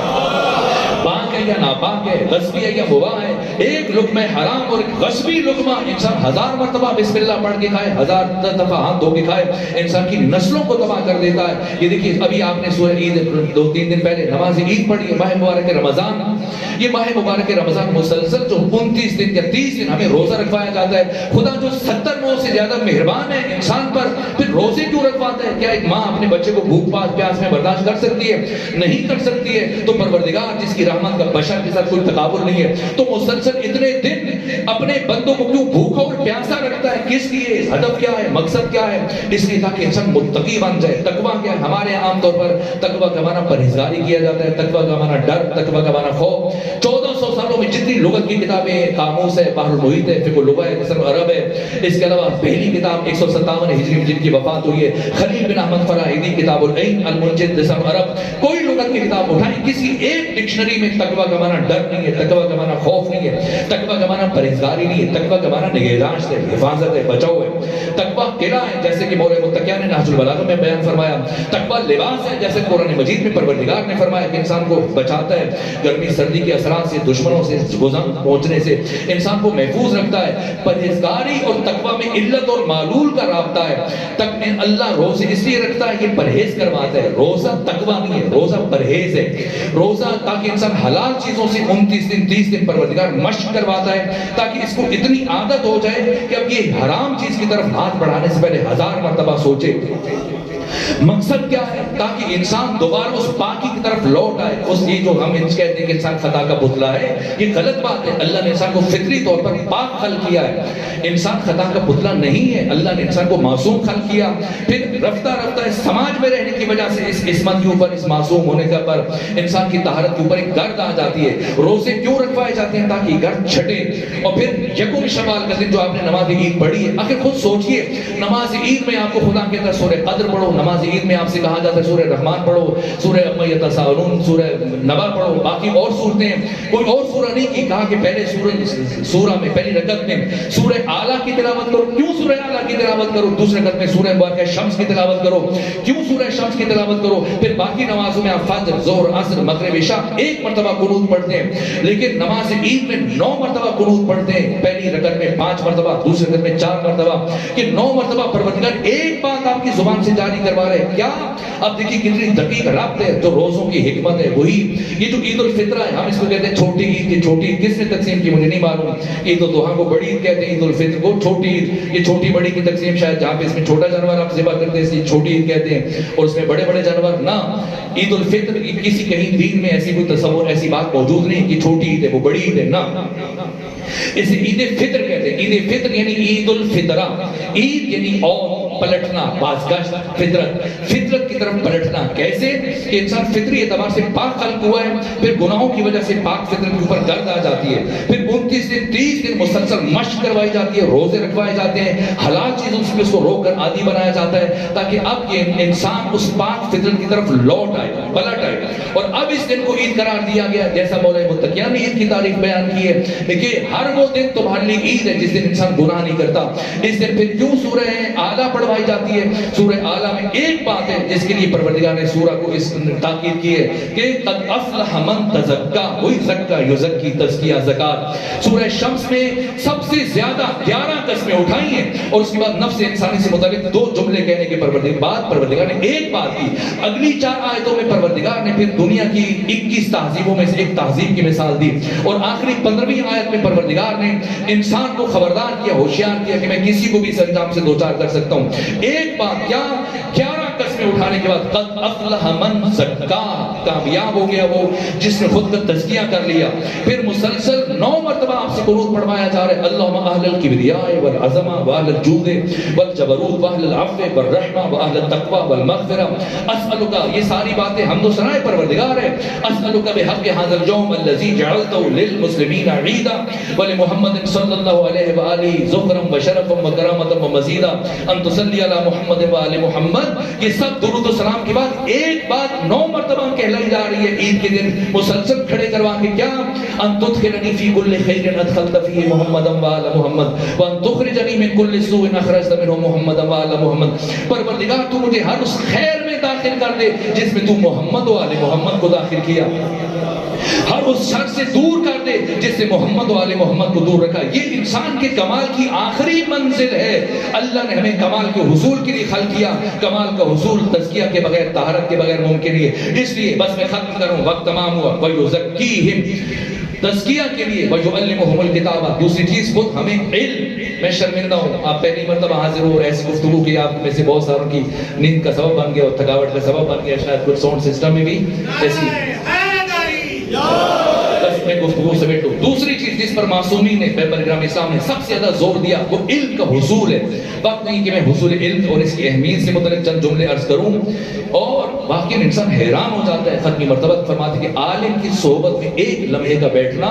پاک ہے یا ناپاک ہے، غصبی ہے یا مباح ہے۔ ایک لقمہ حرام اور ایک غصبی لقمہ انسان 1000 مرتبہ بسم اللہ پڑھ کے کھائے، 1000 دفعہ ہاتھ دھو کے کھائے، انسان کی نسلوں کو تباہ کر دیتا ہے۔ یہ دیکھیے ابھی آپ نے سورہ عید 2-3 دن پہلے نماز عید پڑھی ہے، ماہ مبارک رمضان، یہ ماہ مبارک رمضان مسلسل جو 29 دن یا 30 دن ہمیں روزہ رکھوایا جاتا ہے، خدا جو 70 ماہ سے زیادہ مہربان ہے انسان پر، پھر روزے کیوں رکھواتا ہے؟ کیا ایک ماں اپنے بچے کو بھوک پیاس میں برداشت کر سکتی ہے؟ نہیں کر سکتی ہے۔ تو پروردگار جس کی رحمت کا بشر کے ساتھ کوئی تقابل نہیں ہے، تو مسلسل اتنے دن اپنے بندوں کو کیوں بھوکا اور پیاسا رکھتا ہے؟ کس لیے؟ ہدف کیا ہے؟ مقصد کیا ہے؟ اس لیے تاکہ انسان متقی بن جائے۔ تقویٰ کیا ہے؟ ہمارے عام طور پر تقویٰ کا معنی پرہیزگاری کیا جاتا ہے، تقویٰ کا معنی ڈر، تقویٰ کا معنی خوف۔ 1400 سالوں میں جتنی لغت کی کتابیں، قاموس ہے، بحر المحیط ہے، فقہ اللغہ ہے، قصر عرب ہے، اس کے علاوہ پہلی کتاب 157 ہجری میں جن کی وفات ہوئی ہے خلیل بن احمد فرائضی کتاب العین المنجد لسان عرب، کوئی لغت کی کتاب اٹھائیں، کسی ایک ڈکشنری میں تقویٰ کا معنی ڈر نہیں ہے، تقویٰ کا معنی خوف نہیں ہے، تقویٰ کا معنی پرہیزگاری نہیں ہے، تقویٰ کا معنی نگہداشت ہے، حفاظت ہے، بچاؤ ہے۔ تقویٰ قلعہ ہے جیسے کہ مولا متقیہ نے نہج البلاغہ میں بیان فرمایا، تقویٰ لباس ہے جیسے قرآن مجید میں پروردگار نے فرمایا کہ انسان کو بچاتا ہے گرمی سردی کے اثرات سے، دشمنوں سے گزن پہنچنے سے، انسان کو محفوظ رکھتا ہے۔ پرہیزگاری اور تقویٰ میں علت اور معلول کا رابطہ ہے۔ اللہ روزے اس لیے رکھتا ہے، یہ پرہیز کرواتا ہے۔ روزہ تقویٰ نہیں ہے، روزہ پرہیز ہے۔ روزہ تاکہ انسان حلال چیزوں سے 29 دن 30 دن پروردگار مشق کرواتا ہے تاکہ اس کو اتنی عادت ہو جائے کہ اب یہ حرام چیز کی طرف ہاتھ بڑھانے سے پہلے 1000 مرتبہ سوچے۔ مقصد کیا ہے؟ تاکہ انسان دوبارہ اس پاکی کی طرف لوٹ آئے۔ اس یہ جو ہم کہتے ہیں کہ انسان خطا کا پتلا ہے، یہ غلط بات ہے۔ اللہ نے انسان کو فطری طور پر پاک خلق کیا ہے، انسان خطا کا پتلا نہیں ہے۔ اللہ نے انسان کو معصوم خلق کیا، پھر رفتہ رفتہ اس سماج میں رہنے کی وجہ سے اس عصمت کے اوپر، اس معصوم ہونے کے اوپر، انسان کی طہارت کے اوپر ایک گرد آ جاتی ہے۔ روزے کیوں رکھوائے جاتے ہیں؟ تاکہ گرد چھٹے۔ اور پھر یکم شوال کا دن جو آپ نے نماز عید پڑھی ہے، آخر خود سوچئے، نماز عید میں آپ کو خدا کہتا ہے سورہ قدر پڑھو، نماز عید میں آپ سے کہا جاتا ہے سورہ رحمان پڑھو، سورہ اما یتساءلون، سورہ نبا پڑھو، باقی اور سورتیں کوئی اور سورہ نہیں کی، کہا کہ پہلے سورہ میں پہلی رکعت میں سورہ اعلیٰ کی تلاوت کرو۔ کیوں سورہ اعلیٰ کی تلاوت کرو؟ دوسرے رکعت میں سورہ مبارکہ شمس کی تلاوت کرو۔ کیوں سورہ شمس کی تلاوت کرو؟ پھر باقی نمازوں میں آپ فجر، ظہر، عصر، مغرب، عشاء 1 مرتبہ قنوت پڑھتے ہیں، لیکن نماز عید میں 9 مرتبہ قنوت پڑھتے ہیں، پہلی رکعت میں 5 مرتبہ، دوسری رکعت میں 4 مرتبہ، کہ 9 مرتبہ پروردگار ایک بات آپ کی زبان سے جاری کروا رہے ہیں۔ کیا؟ اب دیکھیے کتنی دقیق ربط ہے جو روزوں کی حکمت ہے وہی۔ یہ جو عید الفطر ہے، ہم اس کو کہتے ہیں چھوٹی عید کی چھوٹی عید کس نے تقسیم کی مجھے نہیں معلوم۔ عید الضحیٰ کو بڑی عید کہتے ہیں، عید الفطر کو چھوٹی عید۔ یہ چھوٹی بڑی کی تقسیم شاید جہاں پہ اس میں چھوٹا جانور آپ ذبح کرتے ہیں اس لیے چھوٹی عید کہتے ہیں، اور اس میں بڑے بڑے جانور نہ۔ عید الفطر کسی کہیں دین میں ایسی کوئی تصور، ایسی بات موجود نہیں کہ چھوٹی عید ہے وہ بڑی عید ہے، نہ۔ اسے عید فطر کہتے ہیں۔ عید فطر یعنی عید الفطرہ، عید یعنی اور پلٹنا، بازگشت، فطرت کی طرف پلٹنا۔ کیسے؟ کہ انسان فطری اعتبار سے پاک خلق ہوا ہے، پھر گناہوں کی وجہ سے پاک فطرت کے اوپر گرد آ جاتی ہے، پھر 29 دن 30 دن مسلسل مشق کروائی جاتی ہے، روزے رکھوائے جاتے ہیں، حلال چیزوں سے اس کو روک کر عادی بنایا جاتا ہے تاکہ اب یہ انسان اس پاک فطرت کی طرف لوٹ آئے، پلٹ آئے۔ اور اب اس دن کو عید قرار دیا گیا، جیسا مولا متقیہ نے عید کی تاریخ بیان کی ہے کہ ہر وہ دن تمہارے لیے عید ہے جس دن انسان گناہ نہیں کرتا۔ اس دن پھر کیوں سورہ اعلیٰ پڑھوائی جاتی ہے؟ سورہ اعلیٰ میں ایک بات ہے جس کے لیے پروردگار نے سورہ کو اس تاکید کی ہے کہ قد افلح من تزکا، وہی زکا یزکی، تزکیہ، زکات۔ سورہ شمس میں سب سے زیادہ 11 قسمیں اٹھائی ہیں، اور اس کے بعد نفس انسانی سے متعلق 2 جملے کہنے کے بعد پروردگار نے ایک بات کی۔ اگلی 4 آیتوں میں پروردگار نے پھر دنیا کی 21 تہذیبوں میں سے ایک تہذیب کی مثال دی، اور آخری 15ویں آیت میں پروردگار نے انسان کو خبردار کیا، ہوشیار کیا کہ میں کسی کو بھی اس انجام سے دوچار کر سکتا ہوں۔ ایک بات کیا؟ 11 قسمیں میں اٹھانے کے بعد قد افلح من زکا، کامیاب ہو گیا وہ جس نے خود کا تزکیہ کر لیا. پھر مسلسل 9 مرتبہ آپ سے قنوت پڑھوایا جا رہا ہے. اللہم اہل الکبریاء والعظمہ واہل الجود والجبروت واہل العفو والرحمہ واہل التقوی والمغفرہ اسألک، یہ ساری باتیں حمد و ثناء پروردگار ہے. اسألک بحق ھذا اليوم الذی جعلته للمسلمین عیدا ولمحمد صلی اللہ علیہ وآلہ ذکرا وشرفا وکرامتا ومزیدا ان تصلی علی محمد وآل محمد. یہ سب درود و سلام کے بعد ایک بات 9 مرتبہ کہلائی جا رہی ہے عید کے دن مسلسل کھڑے کروا کے. کیا؟ ان تدخلنی فی کل خیر ادخلت فیہ محمد وآل محمد وان تخرجنی من کل سوء اخرجت منہ محمد وآل محمد. پروردگار تو مجھے ہر اس خیر میں داخل کر دے جس میں تو محمد و آل محمد کو داخل کیا، ہر اس شر سے دور کر دے جس سے محمد و آل محمد کو دور رکھا. یہ انسان کے کمال کی آخری منزل ہے. اللہ نے ہمیں کمال کے حصول کے لیے خلق کیا. کمال کا حصول تزکیہ کے بغیر، طہارت کے بغیر ممکن نہیں ہے. اس لیے بس میں ختم کروں، وقت تمام ہوا. وَيُزَكِّيهِمْ، تزکیہ کے لیے. وَيُعَلِّمُهُمُ الْكِتَابَ، دوسری چیز خود ہمیں علم. میں شرمندہ ہوں آپ پہلی مرتبہ حاضر ہو اور ایسی گفتگو کی آپ میں سے بہت ساروں کی نیند کا سبب بن گیا اور تھکاوٹ کا سبب بن گیا. شاید کچھ ساؤنڈ سسٹم میں بھی ایسی میں گفتگو سمیٹو. دوسری چیز جس پر معصومین نے پیغمبر اکرم اسلام نے سب سے زیادہ زور دیا وہ علم کا حصول ہے. وقت نہیں کہ میں حصول علم اور اس کی اہمیت سے متعلق چند جملے عرض کروں. اور واقعی انسان حیران ہو جاتا ہے. ختمی مرتبہ فرماتے کہ عالم کی صحبت میں ایک لمحے کا بیٹھنا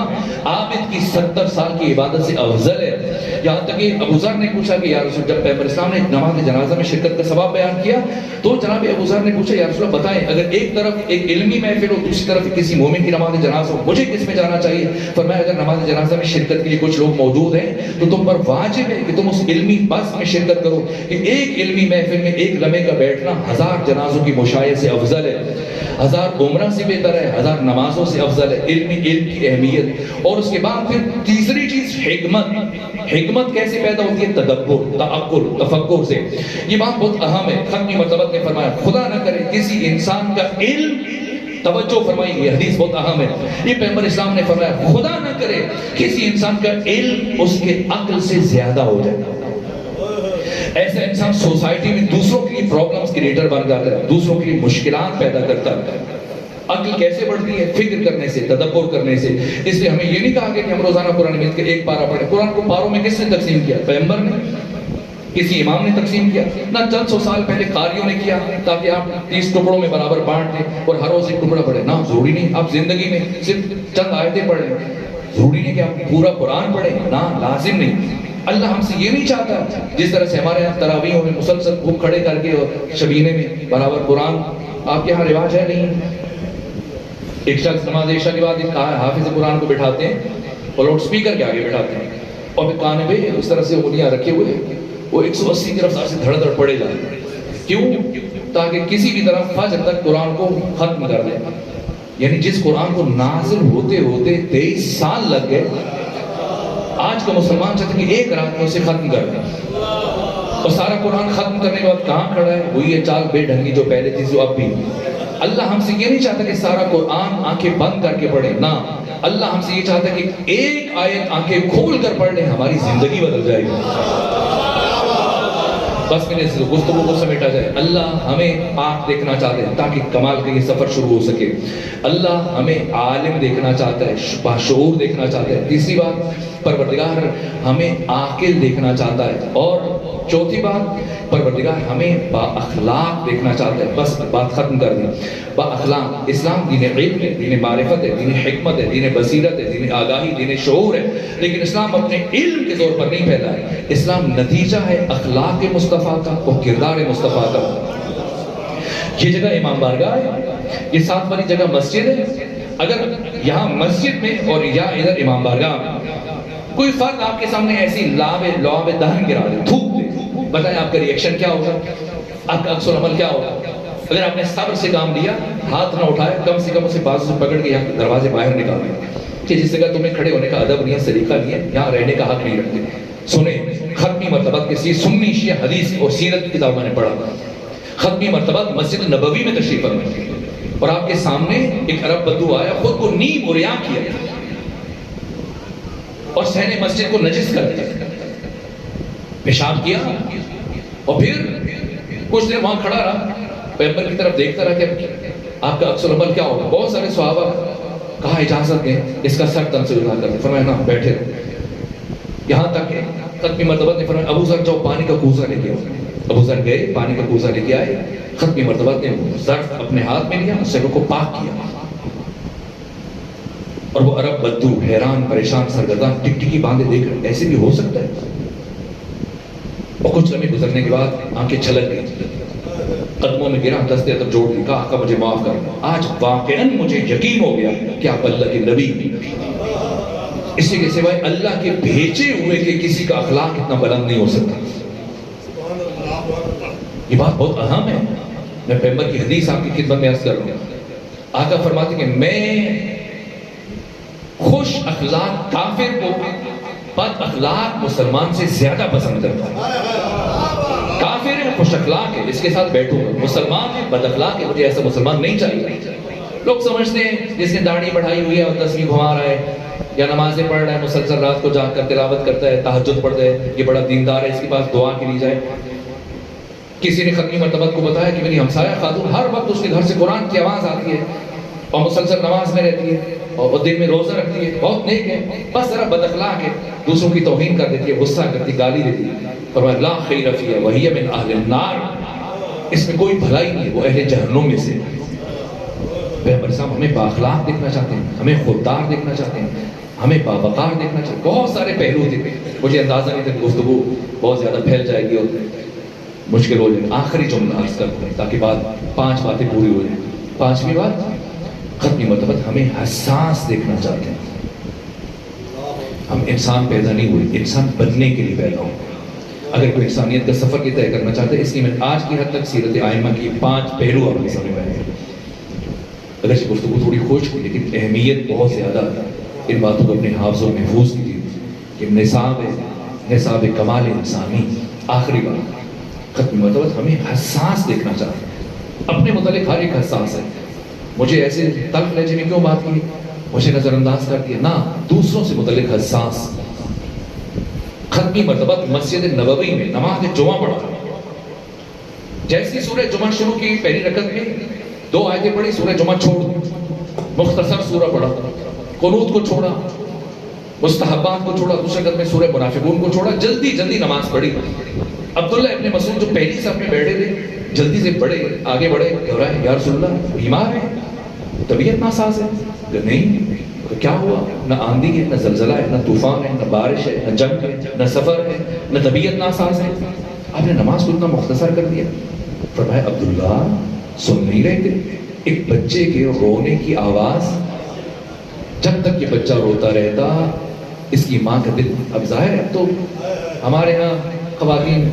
عابد کی 70 سال کی عبادت سے افضل ہے. یہاں تک کہ ابو ذر نے پوچھا کہ یا رسول، جب پیغمبر اسلام نے نماز جنازہ میں شرکت کا ثواب بیان کیا تو جناب ابو ذر نے پوچھا یا رسول اللہ بتائیں اگر ایک طرف ایک علمی محفل ہو دوسری طرف کسی مومن کی نماز جنازہ ہو مجھے کس میں جانا چاہیے؟ فرمایا اگر نماز جنازہ میں شرکت کے لیے کچھ لوگ موجود ہیں تو تم پر واجب ہے کہ تم اس علمی بس میں شرکت کرو. کہ ایک علمی محفل میں ایک لمحے کا بیٹھنا 1000 جنازوں کی مشاہدے سے افضل ہے، 1000 عمرہ سے بہتر ہے، 1000 نمازوں سے افضل ہے. علم کی اہمیت. اور اس کے بعد پھر تیسری چیز حکمت. حکمت کیسے پیدا ہوتی ہے؟ تدبر، تعقل، تفکر سے. یہ بات بہت اہم ہے. ختمی مرتبہ نے فرمایا خدا نہ کرے کسی انسان کا علم، توجہ فرمائی یہ حدیث بہت اہم ہے. یہ پیغمبر اسلام نے فرمایا خدا نہ کرے کسی انسان کا علم اس کے عقل سے زیادہ ہو جائے. ایسا انسان سوسائٹی میں دوسروں کے لیے پرابلمز کریٹر بن جاتا ہے، دوسروں کے لیے مشکلات پیدا کرتا ہے. عقل کیسے بڑھتی ہے؟ فکر کرنے سے، تدبر کرنے سے. اس لیے ہمیں یہ نہیں کہا کہ ہم روزانہ قرآن مجید کے ایک پارہ پڑھیں. قرآن کو پاروں میں کس نے تقسیم کیا؟ پیغمبر نے، کسی امام نے تقسیم کیا نہ. چند سو سال پہلے قاریوں نے کیا تاکہ آپ 30 ٹکڑوں میں برابر بانٹ دیں اور ہر روز ایک ٹکڑا پڑھیں. نہ، ضروری نہیں. آپ زندگی میں صرف چند آیتیں پڑھ لیں. ضروری نہیں کہ آپ پورا قرآن پڑھیں. نہ، لازم نہیں. اللہ ہم سے یہ نہیں چاہتا جس طرح سے ہمارے یہاں تراویحوں میں مسلسل بھوک کھڑے کر کے اور شبینے میں برابر قرآن. آپ کے یہاں رواج ہے نہیں. ایک شخص نماز عشاء کے بعد ایک حافظ قرآن کو بٹھاتے ہیں اور لاؤڈ سپیکر کے آگے بٹھاتے ہیں اور پھر کان پہ اس طرح سے انگلیاں رکھے ہوئے وہ 180 کی رفتار سے دھڑ دھڑ پڑے جائیں. کیوں؟ تاکہ کسی بھی طرح فجر تک قرآن کو ختم کر دیں. یعنی جس قرآن کو نازل ہوتے ہوتے 23 سال لگ گئے، آج کا مسلمان چاہتے ہیں کہ ایک رات میں اسے ختم کر دیں. اور سارا قرآن ختم کرنے کے بعد کہاں کھڑا ہے؟ وہی یہ چال بے ڈھنگی جو پہلے تھی جو اب بھی. اللہ ہم سے یہ نہیں چاہتا کہ سارا قرآن آنکھیں بند کر کے پڑھیں. نہ، اللہ ہم سے یہ چاہتا ہے کہ ایک آیت آنکھیں کھول کر پڑھ لیں، ہماری زندگی بدل جائے گی. بس میں نے گفتگو کو سمیٹا جائے. اللہ ہمیں آنکھ دیکھنا چاہتے ہیں تاکہ کمال کا یہ سفر شروع ہو سکے. اللہ ہمیں عالم دیکھنا چاہتا ہے، باشعور دیکھنا چاہتا ہے. تیسری بات، پروردگار ہمیں عاقل دیکھنا چاہتا ہے. اور چوتھی بات، پروردگار ہمیں با اخلاق دیکھنا چاہتا ہے. بس بات ختم کر دیں. با اخلاق. اسلام دین علم ہے، دین معرفت ہے، دین حکمت ہے، دین بصیرت ہے، دین آگاہی، دین شعور ہے. لیکن اسلام اپنے علم کے زور پر نہیں پھیلا ہے. اسلام نتیجہ ہے اخلاق مصطفیٰ کا اور کردار مصطفیٰ کا. یہ جگہ امام بارگاہ ہے، یہ 7 والی جگہ مسجد ہے. اگر یہاں مسجد میں اور یا ادھر امام بارگاہ میں کوئی فرد آپ کے سامنے ایسی لعاب دہن گرا دے، تھوک دے، بتائیں آپ کا ریئیکشن کیا ہوگا؟ آپ کا عکس العمل کیا ہوگا؟ اگر آپ نے صبر سے کام لیا، ہاتھ نہ اٹھایا، کم سے کم اسے بازو سے پکڑ کے یہاں دروازے باہر نکال دیں کہ جس جگہ تمہیں کھڑے ہونے کا ادب نہیں ہے، سلیقہ نہیں ہے، یہاں رہنے کا حق نہیں رکھتے. سنیں، ختمی مرتبہ کسی سنی شیعہ حدیث اور سیرت کی کتاب میں نے پڑھا. ختمی مرتبہ مسجد نبوی میں تشریف فرما اور آپ کے سامنے ایک عرب بدو آیا، خود کو نیم اور ریا کیا اور صحن مسجد کو نجس کر دیا، پیشاب کیا اور پھر کچھ دیر وہاں کھڑا رہا. پیغمبر کی طرف دیکھتا رہا کہ آپ کا عکس العمل کیا ہوگا. بہت سارے صحابہ کہا اجازت دیں اس کا سر تن سے جدا کر دیں. فرمایا نا بیٹھے رہو. یہاں تک کہ ختمی مرتبہ نے فرمایا ابو ذر جاؤ پانی کا کوزہ لے کے آؤ. ابو ذر گئے پانی کا کوزہ لے کے آئے. ختمی مرتبہ نے ظرف اپنے ہاتھ میں لیا, سروں کو پاک کیا, اور وہ عرب بدو حیران پریشان سرگردان ٹکٹکی باندھے دیکھ رہے ایسے بھی ہو سکتا ہے. اور کچھ لمحے گزرنے کے بعد آنکھیں چھلک گئی, قدموں میں گرا, دستے ادب جوڑ دی, کہا آقا مجھے معاف کر. آج واقعاً مجھے یقین ہو گیا کہ آپ اللہ کے نبی, اسی کے سوائے اللہ کے بھیجے ہوئے کہ کسی کا اخلاق اتنا بلند نہیں ہو سکتا. یہ بات بہت اہم ہے. میں پیغمبر کی حدیث آپ کی خدمت میں عرض کر رہا ہوں. آقا فرماتے کہ میں خوش اخلاق کافر کو بد اخلاق مسلمان سے زیادہ پسند کرتا ہوں. کافر ہے خوش اخلاق ہے اس کے ساتھ بیٹھوں گا, مسلمان ہے بد اخلاق ہے مجھے ایسا مسلمان نہیں چاہیے. لوگ سمجھتے ہیں جس نے داڑھی بڑھائی ہوئی ہے اور تسبیح گھما رہا ہے یا نمازیں پڑھ رہا ہے, مسلسل رات کو جاگ کر تلاوت کرتا ہے, تہجد پڑھتا ہے, یہ بڑا دیندار ہے, اس کے پاس دعا کے لیے جائے. کسی نے ختمی مرتبہ کو بتایا کہ میری ہمسایہ خاتون ہر وقت اس کے گھر سے قرآن کی آواز آتی ہے اور مسلسل نماز میں رہتی ہے اور دن میں روزہ رکھتی ہے, بہت نیک ہے, بس ذرا بد اخلاق ہے, دوسروں کی توہین کر دیتی ہے, غصہ کرتی, گالی دیتی ہے. فرمایا لا خیر فیہا وہی من اہل النار, اس میں کوئی بھلائی نہیں ہے, وہ اہل جہنم میں سے. پیغمبر صاحب ہمیں بااخلاق دیکھنا چاہتے ہیں, ہمیں خوددار دیکھنا چاہتے ہیں, ہمیں باوقار دیکھنا چاہتے ہیں. بہت سارے پہلو تھے, مجھے اندازہ نہیں تھا گفتگو بہت زیادہ پھیل جائے گی اور مشکل ہو جائے. آخری جملہ عرض کرتے ہیں تاکہ بات 5 باتیں پوری ہو جائیں. 5ویں بات, ختمی مرتبہ ہمیں حساس دیکھنا چاہتے ہیں. ہم انسان پیدا نہیں ہوئے, انسان بننے کے لیے پیدا ہوں. اگر کوئی انسانیت کا سفر کی طے کرنا چاہتا ہے, اس لیے میں آج کی حد تک سیرت آئمہ کی 5 پہلو آپ کے سامنے بیان کروں. اگرچہ گفتگو تھوڑی خوش کی لیکن اہمیت بہت زیادہ ہے. ان باتوں کو اپنے حافظ و محفوظ کیجیے کہ نصاب کمال انسانی. آخری بات, ختمی مرتبہ ہمیں حساس دیکھنا چاہتے ہیں. اپنے متعلق ہر ایک حساس ہے. مجھے ایسے تلخ لہجے میں کیوں بات کی, مجھے نظر انداز کر دیا, نہ دوسروں سے متعلق حساس. ختمی مرتبہ مسجد نبوی میں نماز جمعہ پڑھا, جیسی سورہ جمعہ شروع کی پہلی رکعت میں 2 آیتیں پڑھی, سورہ جمعہ چھوڑ دی, مختصر سورہ پڑھا, قنوت کو چھوڑا, مستحبات کو چھوڑا, دوسرے رکعت میں سورہ منافقون کو چھوڑا, جلدی جلدی نماز پڑھی. عبداللہ ابن مسعود جو پہلی صف میں بیٹھے تھے جلدی سے بڑھے, آگے بڑھے, گھبرائے, یا رسول اللہ بیمار ہے, طبیعت ناساز ہے؟ کہ نہیں. تو کیا ہوا؟ نہ آندھی ہے, نہ زلزلہ ہے, نہ طوفان ہے, نہ بارش ہے, نہ جنگ ہے, نہ سفر ہے, نہ طبیعت ناساز ہے. آپ نے نماز کو اتنا مختصر کر دیا. فرمایا عبداللہ سن نہیں رہے تھے ایک بچے کے رونے کی آواز, جب تک یہ بچہ روتا رہتا اس کی ماں کا دل. اب ظاہر ہے تو ہمارے ہاں خواتین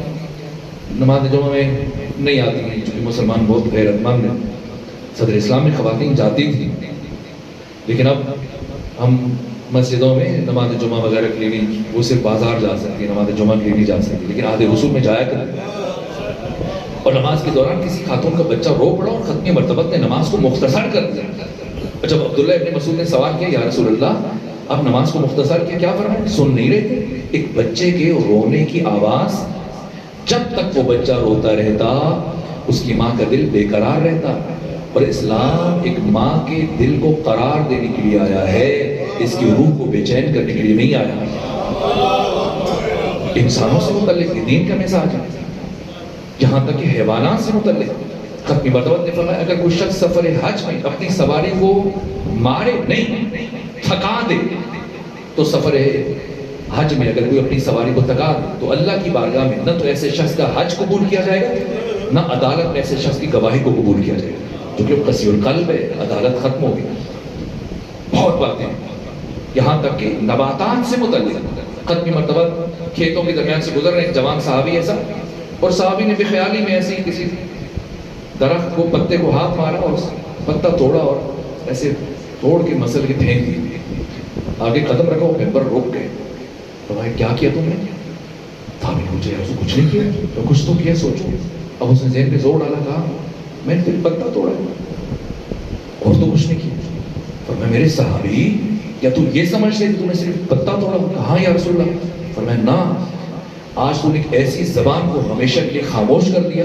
نماز جمعہ میں نہیں آتی ہیں چونکہ مسلمان بہت غیرت مند ہیں. صدر اسلام میں خواتین جاتی تھیں, لیکن اب ہم مسجدوں میں نماز جمعہ وغیرہ کے لیے نہیں, وہ صرف بازار جا سکتی ہے, نماز جمعہ کے لیے نہیں جا سکتی, لیکن عہد رسول میں جایا کرتے. اور نماز کے دوران کسی خاتون کا بچہ رو پڑا اور ختمی مرتبہ نے نماز کو مختصر کر دیا. جب عبداللہ ابن مسعود نے سوال کیا یا رسول اللہ آپ نماز کو مختصر کیا, کیا فرمایا؟ سن نہیں رہے تھے ایک بچے کے رونے کی آواز, جب تک وہ بچہ روتا رہتا اس کی ماں کا دل بے قرار رہتا. اور اسلام ایک ماں کے دل کو قرار دینے کے لیے آیا ہے, اس کی روح کو بے چین کرنے کے لیے نہیں آیا. انسانوں سے متعلق دین کا مزاج ہے, یہاں تک کہ حیوانات سے متعلق. ختمی مرتبہ نے فرمایا اگر کوئی شخص سفر حج میں اپنی سواری کو مارے نہیں, تھکا دے, تو سفر حج میں اگر کوئی اپنی سواری کو تھکا دے تو اللہ کی بارگاہ میں نہ تو ایسے شخص کا حج قبول کیا جائے گا, نہ عدالت میں ایسے شخص کی گواہی کو قبول کیا جائے گا, کیونکہ قسی القلب ہے, عدالت ختم ہو گئی. بہت باتیں, یہاں تک کہ نباتات سے متعلق. ختمی مرتبہ کھیتوں کے درمیان سے گزر رہے ایک جوان صحابی ایسا, اور صحابی نے بے خیالی میں ایسے ہی کسی درخت کو پتے کو ہاتھ مارا اور پتا توڑا اور ایسے توڑ کے مسل کے پھینک دی. آگے قدم رکھا, پیپر روک گئے. فرمایا کیا کیا تم نے؟ صحابی نے پوچھا یار کچھ نہیں کیا, تو کچھ تو کیا سوچو. اب اس نے ذہن پہ زور ڈالا, کہا میں نے تیرے پتا توڑا اور تو کچھ نہیں کیا. فرمایا میرے صحابی کیا تم یہ سمجھ رہے کہ تم نے صرف پتا توڑا؟ کہاں یا رسول اللہ. فرمایا نہ, آج تم نے ایک ایسی زبان کو ہمیشہ کے لیے خاموش کر دیا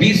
20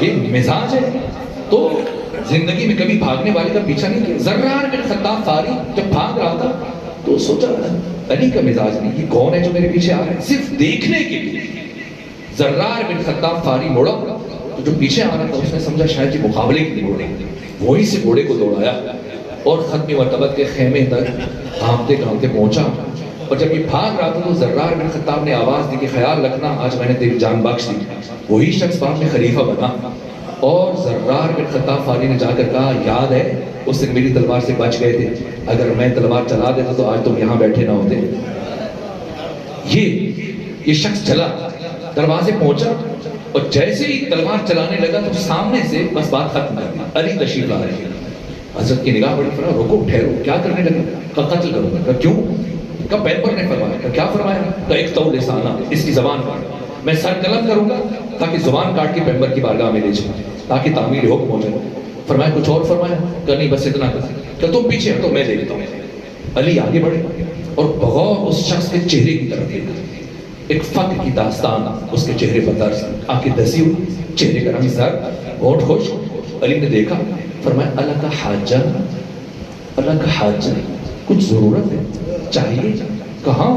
یہ مزاج ہے. تو زندگی میں کبھی بھاگنے والے کا پیچھا نہیں کیا. زرار بن خطاب فاری جب بھاگ رہا تھا تو سوچا علی کا مزاج نہیں, یہ کون ہے جو میرے پیچھے آ رہا ہے, صرف دیکھنے کے لیے. زرار بن خطاب فاری موڑا تو جو پیچھے آ رہا تھا اس نے سمجھا شاید یہ مقابلے کے لیے گھوڑے, وہیں سے گھوڑے کو دوڑایا اور ختم مرتبت کے خیمے تک کانپتے کانپتے پہنچا. اور جب یہ بھاگ رہا تھا تو زرار بن خطاب نے آواز دی کہ خیال رکھنا آج میں نے تیری جان بخش دی. وہی شخص بعد میں خلیفہ بنا. اور زرار بن خطاب فاری نے جا کر کہا یاد ہے اس دن میری تلوار سے بچ گئے تھے, اگر میں تلوار چلا دیتا تو آج تم یہاں بیٹھے نہ ہوتے. یہ شخص چلا, دروازے پہنچا اور جیسے ہی تلوار چلانے لگا تو سامنے سے بس بات ختم کر دی, علی تشریف لا رہے ہیں. حضرت کی نگاہ بڑی فرا, رکو ٹھہرو, کیا کرنے لگے؟ کہا قتل کروں گا. کہا کیوں؟ کہا پیغمبر نے فرمایا. کہا کیا فرمایا؟ کہا ایک تو لسانہ, اس کی زبان کاٹ, میں سر قلم کروں گا تاکہ زبان کاٹ کے پیغمبر کی بارگاہ میں لے جاؤں تاکہ تعمیر حکم ہو جائے. فرمایا کچھ اور فرمایا؟ کہا نہیں بس اتنا کر. کہ تم پیچھے ہٹو میں دیکھتا ہوں. علی آگے بڑھے اور بغور اس شخص کے چہرے کی طرف دیکھا. ایک فقر کی داستان اس کے چہرے پر درج, آنکھیں دسی ہوئی, چہرے کا رنگ زرد, ہونٹ خشک. علی نے دیکھا, فرمایا اللہ کا حاجہ, اللہ کا حاجہ, کچھ ضرورت ہے, چاہیے؟ کہاں؟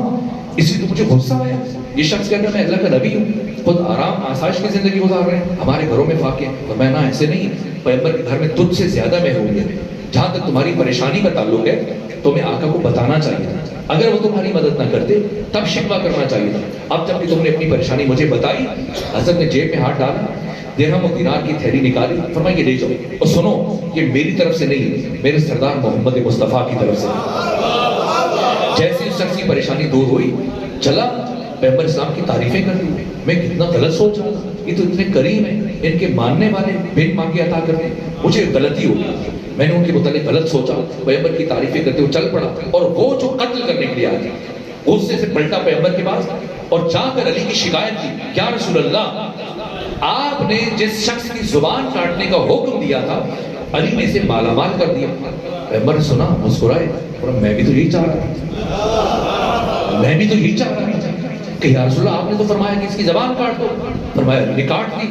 اسی تو مجھے غصہ آیا. یہ شخص کہتا ہے میں اللہ کا نبی ہوں, خود آرام آسائش کی زندگی گزار رہے ہیں, ہمارے گھروں میں فاقے ہیں. فرمایا نہ ایسے نہیں, پیغمبر کے گھر میں تجھ سے زیادہ محرومیت ہے. جہاں تک تمہاری پریشانی کا تعلق ہے تمہیں آقا کو بتانا چاہیے تھا, اگر وہ تمہاری مدد نہ کرتے تب شکوہ کرنا چاہیے تھا. اب جب کہ تم نے اپنی پریشانی مجھے بتائی. حضرت نے جیب میں ہاتھ ڈالا, درہم و دینار کی تھیلی نکالی, فرمایا یہ لے جاؤ, اور سنو یہ میری طرف سے نہیں, میرے سردار محمد مصطفیٰ کی طرف سے. جیسے اس شخص کی پریشانی دور ہوئی چلا, پیغمبر اسلام کی تعریفیں کر دی. میں کتنا غلط سوچ رہا تھا, یہ تو اتنے کریم ہیں, ان کے ماننے والے بن مانگے عطا کرتے, مجھے غلطی ہو گئی, میں نے ان کے متعلق غلط سوچا. پیغمبر کی تعریفیں کرتے ہوئے چل پڑا, اور وہ جو قتل کرنے کے لیے آیا غصے سے پلٹا پیغمبر کے پاس اور جا کر علی کی شکایت کی, یا رسول اللہ آپ نے جس شخص کی زبان کاٹنے کا حکم دیا تھا علی نے اسے مالا مال کر دیا. پیغمبر نے سنا, مسکرائے, میں بھی تو یہی چاہ رہا تھا, میں بھی تو یہی چاہ رہا تھا کہ یا رسول اللہ آپ نے تو فرمایا کہ اس کی زبان کاٹ دو. فرمایا علی نے کاٹ دی.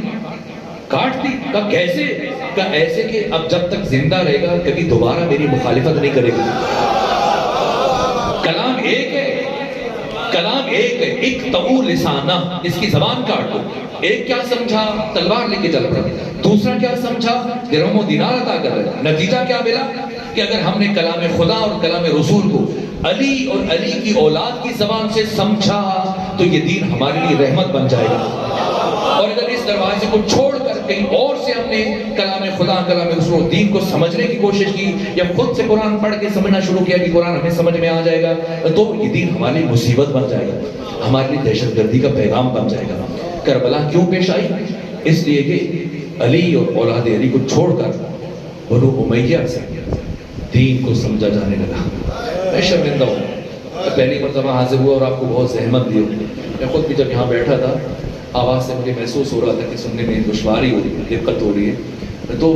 کاٹ دی. کہا کیسے؟ کہا ایسے کہ اب جب تک زندہ رہے گا کبھی دوبارہ میری مخالفت نہیں کرے گا. کلام ایک ہے, کلام ایک ہے, ایک تو لسانہ, اس کی زبان کاٹ دو. ایک کیا سمجھا؟ تلوار لے کے چل پڑا. دوسرا کیا سمجھا؟ درہم و دینار عطا کر رہا. نتیجہ کیا ملا کہ اگر ہم نے کلام خدا اور کلام رسول کو علی اور علی کی اولاد کی زبان سے سمجھا تو یہ دین ہمارے لیے رحمت بن جائے گا. اور اگر اس دروازے کو چھوڑ کر کہیں اور سے ہم نے کلام خدا کلام رسول دین کو سمجھنے کی کوشش کی یا خود سے قرآن پڑھ کے سمجھنا شروع کیا کہ قرآن ہمیں سمجھ میں آ جائے گا تو یہ دین ہمارے لیے مصیبت بن جائے گا, ہمارے لیے دہشت گردی کا پیغام بن جائے گا. کربلا کیوں پیش آئی؟ اس لیے کہ علی اور اولاد علی کو چھوڑ کر بنو امیہ سے دین کو سمجھا جانے لگا. میں شرمندہ ہوں, میں پہلی مرتبہ حاضر ہوا اور آپ کو بہت زحمت دی. میں خود بھی جب یہاں بیٹھا تھا آواز سے مجھے محسوس ہو رہا تھا کہ سننے میں دشواری ہو رہی ہے, دقت ہو رہی ہے, تو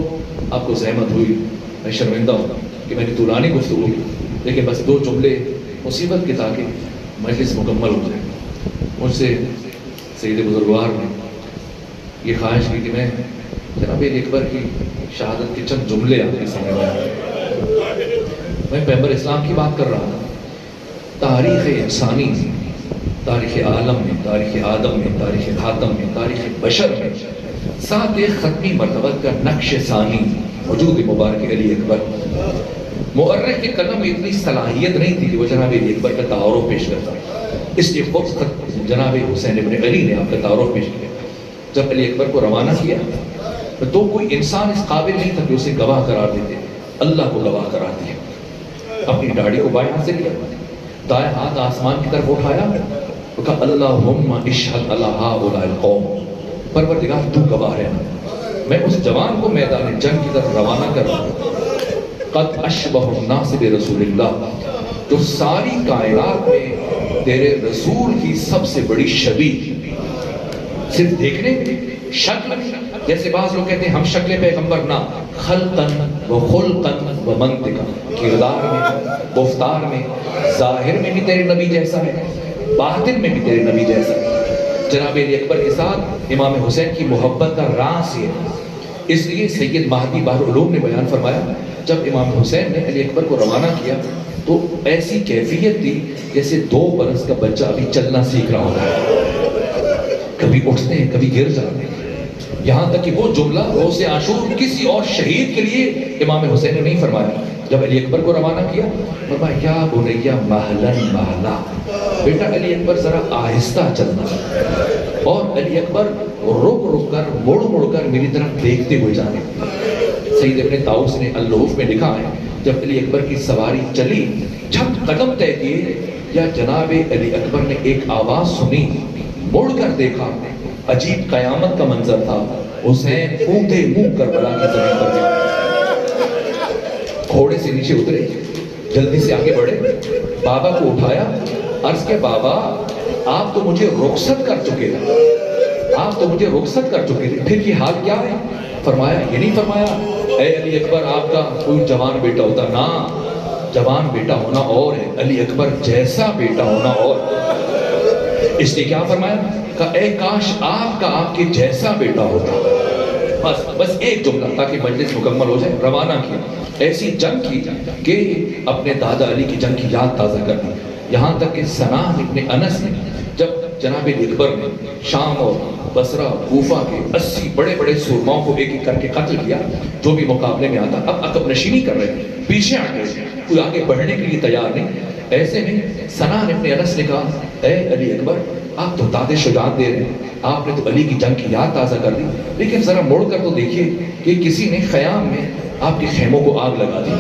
آپ کو زحمت ہوئی. میں شرمندہ ہوں کہ میں نے طولانی گفتگو کی, لیکن بس 2 جملے مصیبت کے تاکہ مجلس مکمل ہو جائے. مجھ سے سید بزرگوار نے یہ خواہش کی کہ میں جناب اکبر کی شہادت کے چند جملے آپ کے سامنے آئے. میں پیغمبر اسلام کی بات کر رہا تھا. تاریخ انسانی, تاریخ عالم میں, تاریخ آدم میں, تاریخ خاتم میں, تاریخ بشر میں ساتھ ایک ختمی مرتبت کا نقش ثانی وجود مبارک علی اکبر. مؤرخ کے قلم میں اتنی صلاحیت نہیں تھی کہ وہ جناب علی اکبر کا تعارف پیش کرتا, اس لیے خود جناب حسین ابن علی نے آپ کا تعارف پیش کیا. جب علی اکبر کو روانہ کیا تو کوئی انسان اس قابل نہیں تھا کہ اسے گواہ قرار دیتے, اللہ کو گواہ قرار دیا. اپنی داڑھی کو بائیں ہاتھ سے لیا, دائیں ہاتھ آسمان کی طرف اٹھایا, تو کہا اللہم اشہد علی ہؤلاء القوم, پروردگار تو گواہ ہے, میں اس جوان کو میدان جنگ کی طرف روانہ کر رہا ہوں. قد اشبہ الناس برسول اللہ, جو ساری کائنات میں تیرے رسول کی سب سے بڑی شبیہ, صرف دیکھنے میں, شکل میں, جیسے بعض لوگ کہتے ہیں ہم شکل پیغمبر نہ, خلقن و خلقن و منطقن, کردار میں, گفتار میں, ظاہر میں بھی تیرے نبی جیسا ہے, باطن میں بھی تیرے نبی جیسا ہے. جناب علی اکبر کے ساتھ امام حسین کی محبت کا راز یہ ہے اس لیے سید مہدی بحر العلوم نے بیان فرمایا جب امام حسین نے علی اکبر کو روانہ کیا تو ایسی کیفیت تھی جیسے 2 برس کا بچہ ابھی چلنا سیکھ رہا ہوتا ہے، کبھی اٹھتے ہیں کبھی گر جاتے ہیں، یہاں تک کہ وہ جملہ روز عاشور کسی اور شہید کے لیے امام حسین نے نہیں فرمایا۔ جب علی اکبر کو روانہ کیا فرمایا یا بنیا مہلن مہلا، بیٹا علی اکبر ذرا آہستہ چلنا، اور علی اکبر رک رک کر مڑ مڑ کر میری طرف دیکھتے ہوئے جانے۔ سید ابن طاؤس نے اللؤلؤ میں لکھا ہے جب علی اکبر کی سواری چلی، جب قدم طے کیے یا جناب علی اکبر نے ایک آواز سنی، مڑ کر دیکھا، عجیب قیامت کا منظر تھا، حسین اونھے منہ کربلا کی زمین پر گئے، گھوڑے سے نیچے اترے، جلدی سے آگے بڑھے، بابا کو اٹھایا، عرض کے بابا آپ تو مجھے رخصت کر چکے تھے، آپ تو مجھے رخصت کر چکے تھے، پھر یہ حال کیا ہے؟ فرمایا یہ نہیں فرمایا اے علی اکبر آپ کا کوئی جوان بیٹا ہوتا، نا جوان بیٹا ہونا اور ہے، علی اکبر جیسا بیٹا ہونا اور۔ اس نے کیا فرمایا؟ کہ اے کاش آپ کا آپ کے جیسا بیٹا ہوتا۔ بس ایک جملہ تاکہ مجلس مکمل ہو جائے، روانہ کیا، ایسی جنگ کی کہ اپنے دادا علی کی جنگ کی یاد تازہ کر دی، یہاں تک کہ سنان ابن انس نے جب جناب علی اکبر نے شام اور بصرہ کوفہ کے 80 بڑے بڑے سورماؤں کو ایک ایک کر کے قتل کیا، جو بھی مقابلے میں آتا اب عقب نشینی کر رہے ہیں، پیچھے آ گئے، کوئی آگے بڑھنے کے لیے تیار نہیں، ایسے میں سنان ابن انس نے کہا اے علی اکبر آپ تو داد شجاعت دے رہے ہیں، آپ نے تو علی کی جنگ کی یاد تازہ کر دی، لیکن ذرا مڑ کر تو دیکھیے کہ کسی نے خیام میں آپ کے خیموں کو آگ لگا دی۔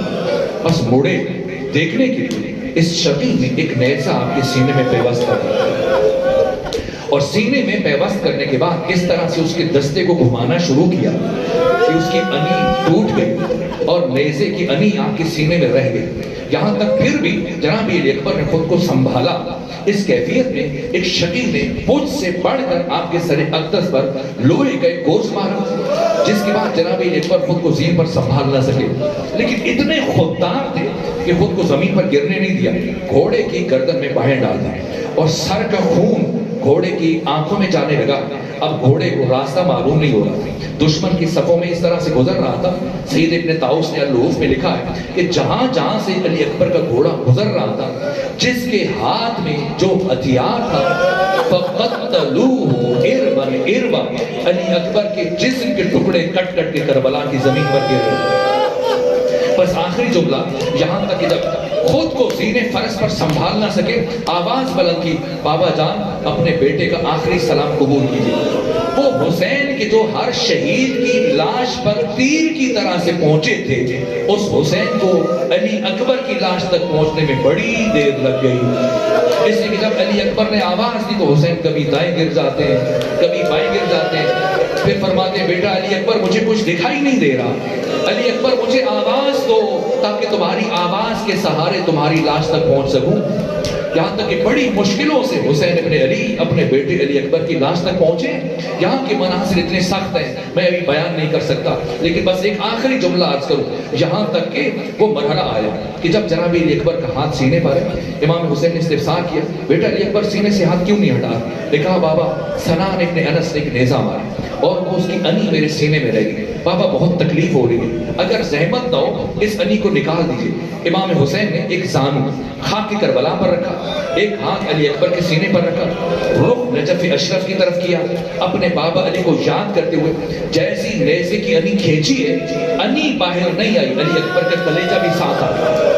بس مڑے دیکھنے کے لیے اس شقی نے ایک نیزہ آپ کے سینے میں پیوست کر دیا، اور سینے میں پیوست کرنے کے بعد اس طرح سے اس کے دستے کو گھمانا شروع کیا کہ اس کی انی ٹوٹ گئی اور نیزے کی انی آپ کے سینے میں رہ گئی، یہاں تک پھر بھی جناب علی اکبر نے خود کو سنبھالا۔ اس کیفیت میں ایک شقی نے مجھ سے بڑھ کر آپ کے سر اقدس پر لوہے کا ایک گوشت مارا، جس کے بعد جناب علی اکبر خود کو زمین پر سنبھال نہ سکے، لیکن اتنے خوددار تھے کہ خود کو زمین پر گرنے نہیں دیا، گھوڑے کی گردن میں باہیں ڈال دی اور سر کا خون گھوڑے کی آنکھوں میں جانے لگا۔ اب گھوڑے کو راستہ معلوم نہیں ہو رہا، دشمن کی صفوں میں اس طرح سے گزر رہا تھا۔ سید ابن طاؤس نے اللؤلؤ میں لکھا ہے کہ جہاں جہاں سے علی اکبر کا گھوڑا گزر رہا تھا، جس کے ہاتھ میں جو ہتھیار تھا فَقَتَّلُوهُ إِرْبًا إِرْبًا، علی اکبر کے جسم کے ٹکڑے کٹ کٹ کے کربلا کی زمین پر گر گئے۔ بس آخری جملہ یہاں تک کہ جب خود کو سینے فرس پر سنبھال نہ سکے، آواز بلند کی بابا جان اپنے بیٹے کا آخری سلام قبول کیجیے۔ وہ حسین کے جو ہر شہید کی لاش پر تیر کی طرح سے پہنچے تھے، اس حسین کو علی اکبر کی لاش تک پہنچنے میں بڑی دیر لگ گئی، اس لیے کہ جب علی اکبر نے آواز دی تو حسین کبھی دائیں گر جاتے ہیں کبھی بائیں گر جاتے ہیں، پھر فرماتے ہیں بیٹا علی اکبر مجھے کچھ دکھائی نہیں دے رہا، علی اکبر مجھے آواز دو تاکہ تمہاری آواز کے سہارے تمہاری لاش تک پہنچ سکوں۔ یہاں تک کہ بڑی مشکلوں سے حسین ابن علی اپنے بیٹے علی اکبر کی لاش تک پہنچے۔ یہاں کے مناظر اتنے سخت ہیں میں ابھی بیان نہیں کر سکتا، لیکن بس ایک آخری جملہ عرض کروں، یہاں تک کہ وہ مرحلہ آیا کہ جب جناب علی اکبر کا ہاتھ سینے پر ہے، امام حسین نے استفسار کیا بیٹا علی اکبر سینے سے ہاتھ کیوں نہیں ہٹا؟ نے کہا بابا سنان ابن انس نے ایک نیزہ مارا اور وہ اس کی انی میرے سینے میں رہ گئی، بابا بہت تکلیف ہو رہی ہے، اگر زحمت نہ ہو اس انی کو نکال دیجئے۔ امام حسین نے ایک زانو خاک کربلا پر رکھا، ایک ہاتھ علی اکبر کے سینے پر رکھا، رخ نجف اشرف کی طرف کیا، اپنے بابا علی کو یاد کرتے ہوئے جیسی نیزے کی انی کھینچی ہے، انی باہر نہیں آئی، علی اکبر کا کلیجہ بھی ساتھ آ گیا۔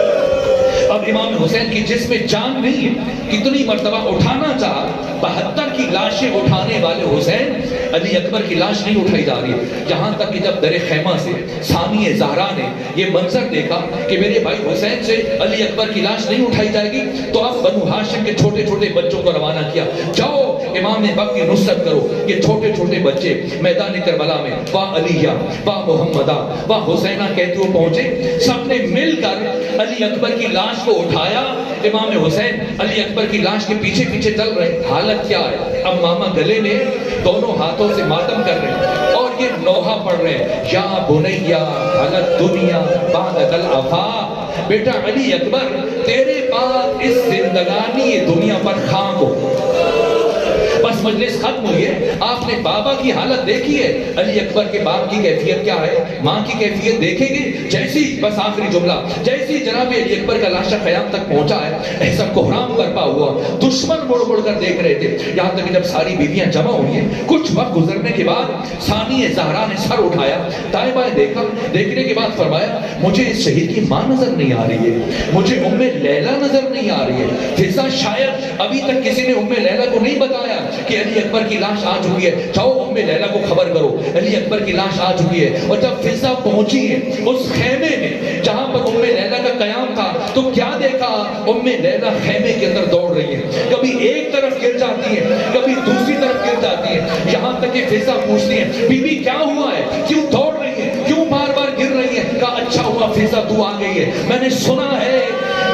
اب امام حسین کی جسم میں جان نہیں ہے، کتنی مرتبہ اٹھانا چاہا، 72 کی لاشیں اٹھانے والے حسین علی اکبر کی لاش نہیں اٹھائی جا رہی ہے، یہاں تک کہ جب در خیمہ سے ثانیہ زہرا نے یہ منظر دیکھا کہ میرے بھائی حسین سے علی اکبر کی لاش نہیں اٹھائی جائے گی، تو اب بنو ہاشم کے چھوٹے چھوٹے بچوں کو روانہ کیا، جاؤ امام وقت کی نصرت کرو۔ یہ چھوٹے چھوٹے بچے میدان کربلا میں واہ علیہ واہ محمدہ واہ حسینہ کہتے ہوئے پہنچے، سب نے مل کر علی اکبر کی لاش کو اٹھایا۔ امام حسین علی اکبر کی لاش کے پیچھے پیچھے چل رہے، حالت کیا ہے؟ اب ماما گلے میں دونوں ہاتھوں سے ماتم کر رہے ہیں اور یہ نوحہ پڑھ رہے ہیں، یا بنیا حلت دنیا بعد العفا، بیٹا علی اکبر تیرے بعد اس زندگانی یہ دنیا پر خاک ہو۔ بس مجلس ختم ہوئی ہے، آپ نے بابا کی حالت دیکھی ہے، علی اکبر کے باپ کی کیفیت کیا ہے، ماں کی کیفیت دیکھیں گے؟ جیسی بس آخری جملہ، جیسی جناب علی اکبر کا لاشا خیام تک پہنچا ہے، ایسا کوہرام برپا ہوا، دشمن مڑ مڑ کر دیکھ رہے تھے، یہاں تک کہ جب ساری بیویاں جمع ہوئی ہیں، کچھ وقت گزرنے کے بعد ثانی زہرا نے سر اٹھایا، دائیں بائیں دیکھا، دیکھنے کے بعد فرمایا مجھے اس شہید کی ماں نظر نہیں آ رہی ہے، مجھے ام لیلا نظر نہیں آ رہی ہے۔ فضا شاید ابھی تک کسی نے ام لیلا کو نہیں بتایا کہ علی اکبر کی لاش آ چکی ہے، جاؤ ام لیلا کو خبر کرو علی اکبر کی لاش آ چکی ہے۔ اور جب فضا پہنچی ہے اس خیمے میں جہاں پر ام لیلا کا قیام تھا، تو کیا دیکھا؟ ام لیلا خیمے کے اندر دوڑ رہی ہے، کبھی ایک طرف گر جاتی ہے، کبھی دوسری طرف گر جاتی ہے، یہاں تک کہ فضا پوچھتی ہے بی بی کیا ہوا ہے، کیوں دوڑ رہی ہے، کیوں بار بار گر رہی ہے؟ کہا اچھا ہوا فضا تو آ گئی ہے، میں نے سنا ہے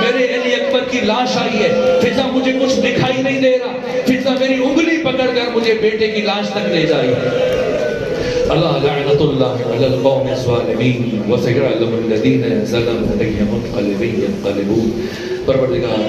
میرے علی اکبر کی لاش آئی ہے۔ فضا مجھے کچھ دکھائی نہیں دے رہا، فضا میری انگلی پکڑ کر مجھے بیٹے کی لاش تک لے جائی۔ اللہ لعنت اللہ علی القوم الظالمین وسيعلم الذین ظلموا أي منقلب ينقلبون۔ پروردگار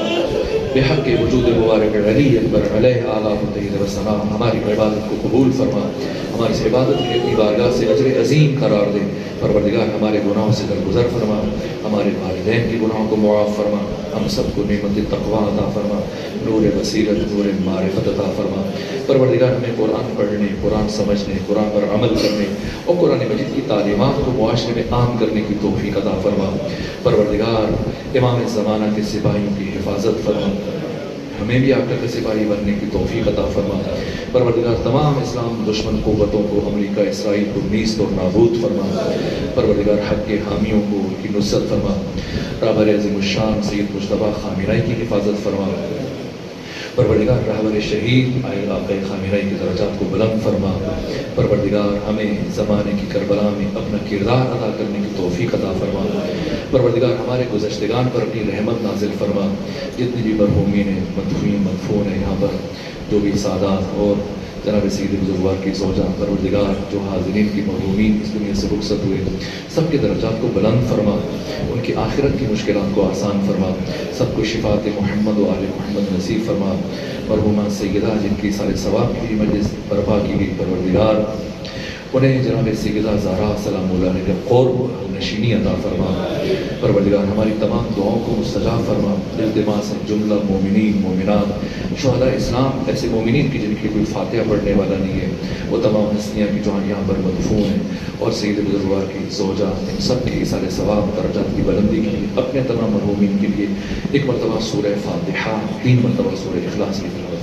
بحق وجود مبارک علی اکبر علیہ آلہ الطیب والسلام ہماری عبادت کو قبول فرما، ہماری اس عبادت کی اپنی بارگاہ سے اجر عظیم قرار دے۔ پروردگار ہمارے گناہوں سے درگزر فرما، ہمارے والدین کی گناہوں کو معاف فرما، ہم سب کو نعمت تقویٰ عطا فرما، نور بصیرت، نور معرفت عطا فرما۔ پروردگار ہمیں قرآن پڑھنے، قرآن سمجھنے، قرآن پر عمل کرنے اور قرآن مجید کی تعلیمات کو معاشرے میں عام کرنے کی توفیق عطا فرما۔ پروردگار امام زمانہ کے سپاہیوں کی حفاظت فرما، ہمیں بھی آقا کا سپاہی بننے کی توفیق عطا فرما۔ پروردگار تمام اسلام دشمن قوتوں کو، امریکہ اسرائیل کو نیست اور نابود فرما۔ پروردگار حق کے حامیوں کو ان کی نصرت فرما۔ رہبر عظیم الشان سید مجتبیٰ خامنہئی کی حفاظت فرما۔ پروردگار رہبر شہید آقا خامنہئی کے درجات کو بلند فرما۔ پروردگار ہمیں زمانے کی کربلا میں اپنا کردار ادا کرنے کی توفیق عطا فرما۔ پروردگار ہمارے گزشتگان پر اپنی رحمت نازل فرما، جتنی بھی مرحومین ہیں، مدفون مدفون ہیں یہاں پر، جو بھی سادات اور جناب سید بزرگوار کی زوجہ، پروردگار جو حاضرین کی مرحومین اس دنیا سے رخصت ہوئے، سب کے درجات کو بلند فرما، ان کی آخرت کی مشکلات کو آسان فرما، سب کو شفاعت محمد و آل محمد نصیب فرما۔ مرحومہ سیدہ جن کی سارے ثواب کی مجلس برپا کی گئی، پروردگار انہیں جناب سیدہ زہرا سلام اللہ علیہ کے قرب نشینی عطا فرما۔ پروردگار ہماری تمام دعاؤں کو مستجاب فرما۔ التماس ہے جملہ مومنین مومنات شہداء اسلام، ایسے مومنین کی جن کی کوئی فاتحہ پڑھنے والا نہیں ہے، وہ تمام ہستیاں کی جو یہاں پر مدفون ہیں، اور سید بزرگوار کی زوجہ، ان سب کی سارے ثواب درجات کی بلندی کے لیے اپنے تمام مرحومین کے لیے ایک مرتبہ سورہ فاتحہ، 3 مرتبہ سورہ اخلاص کی تلاوت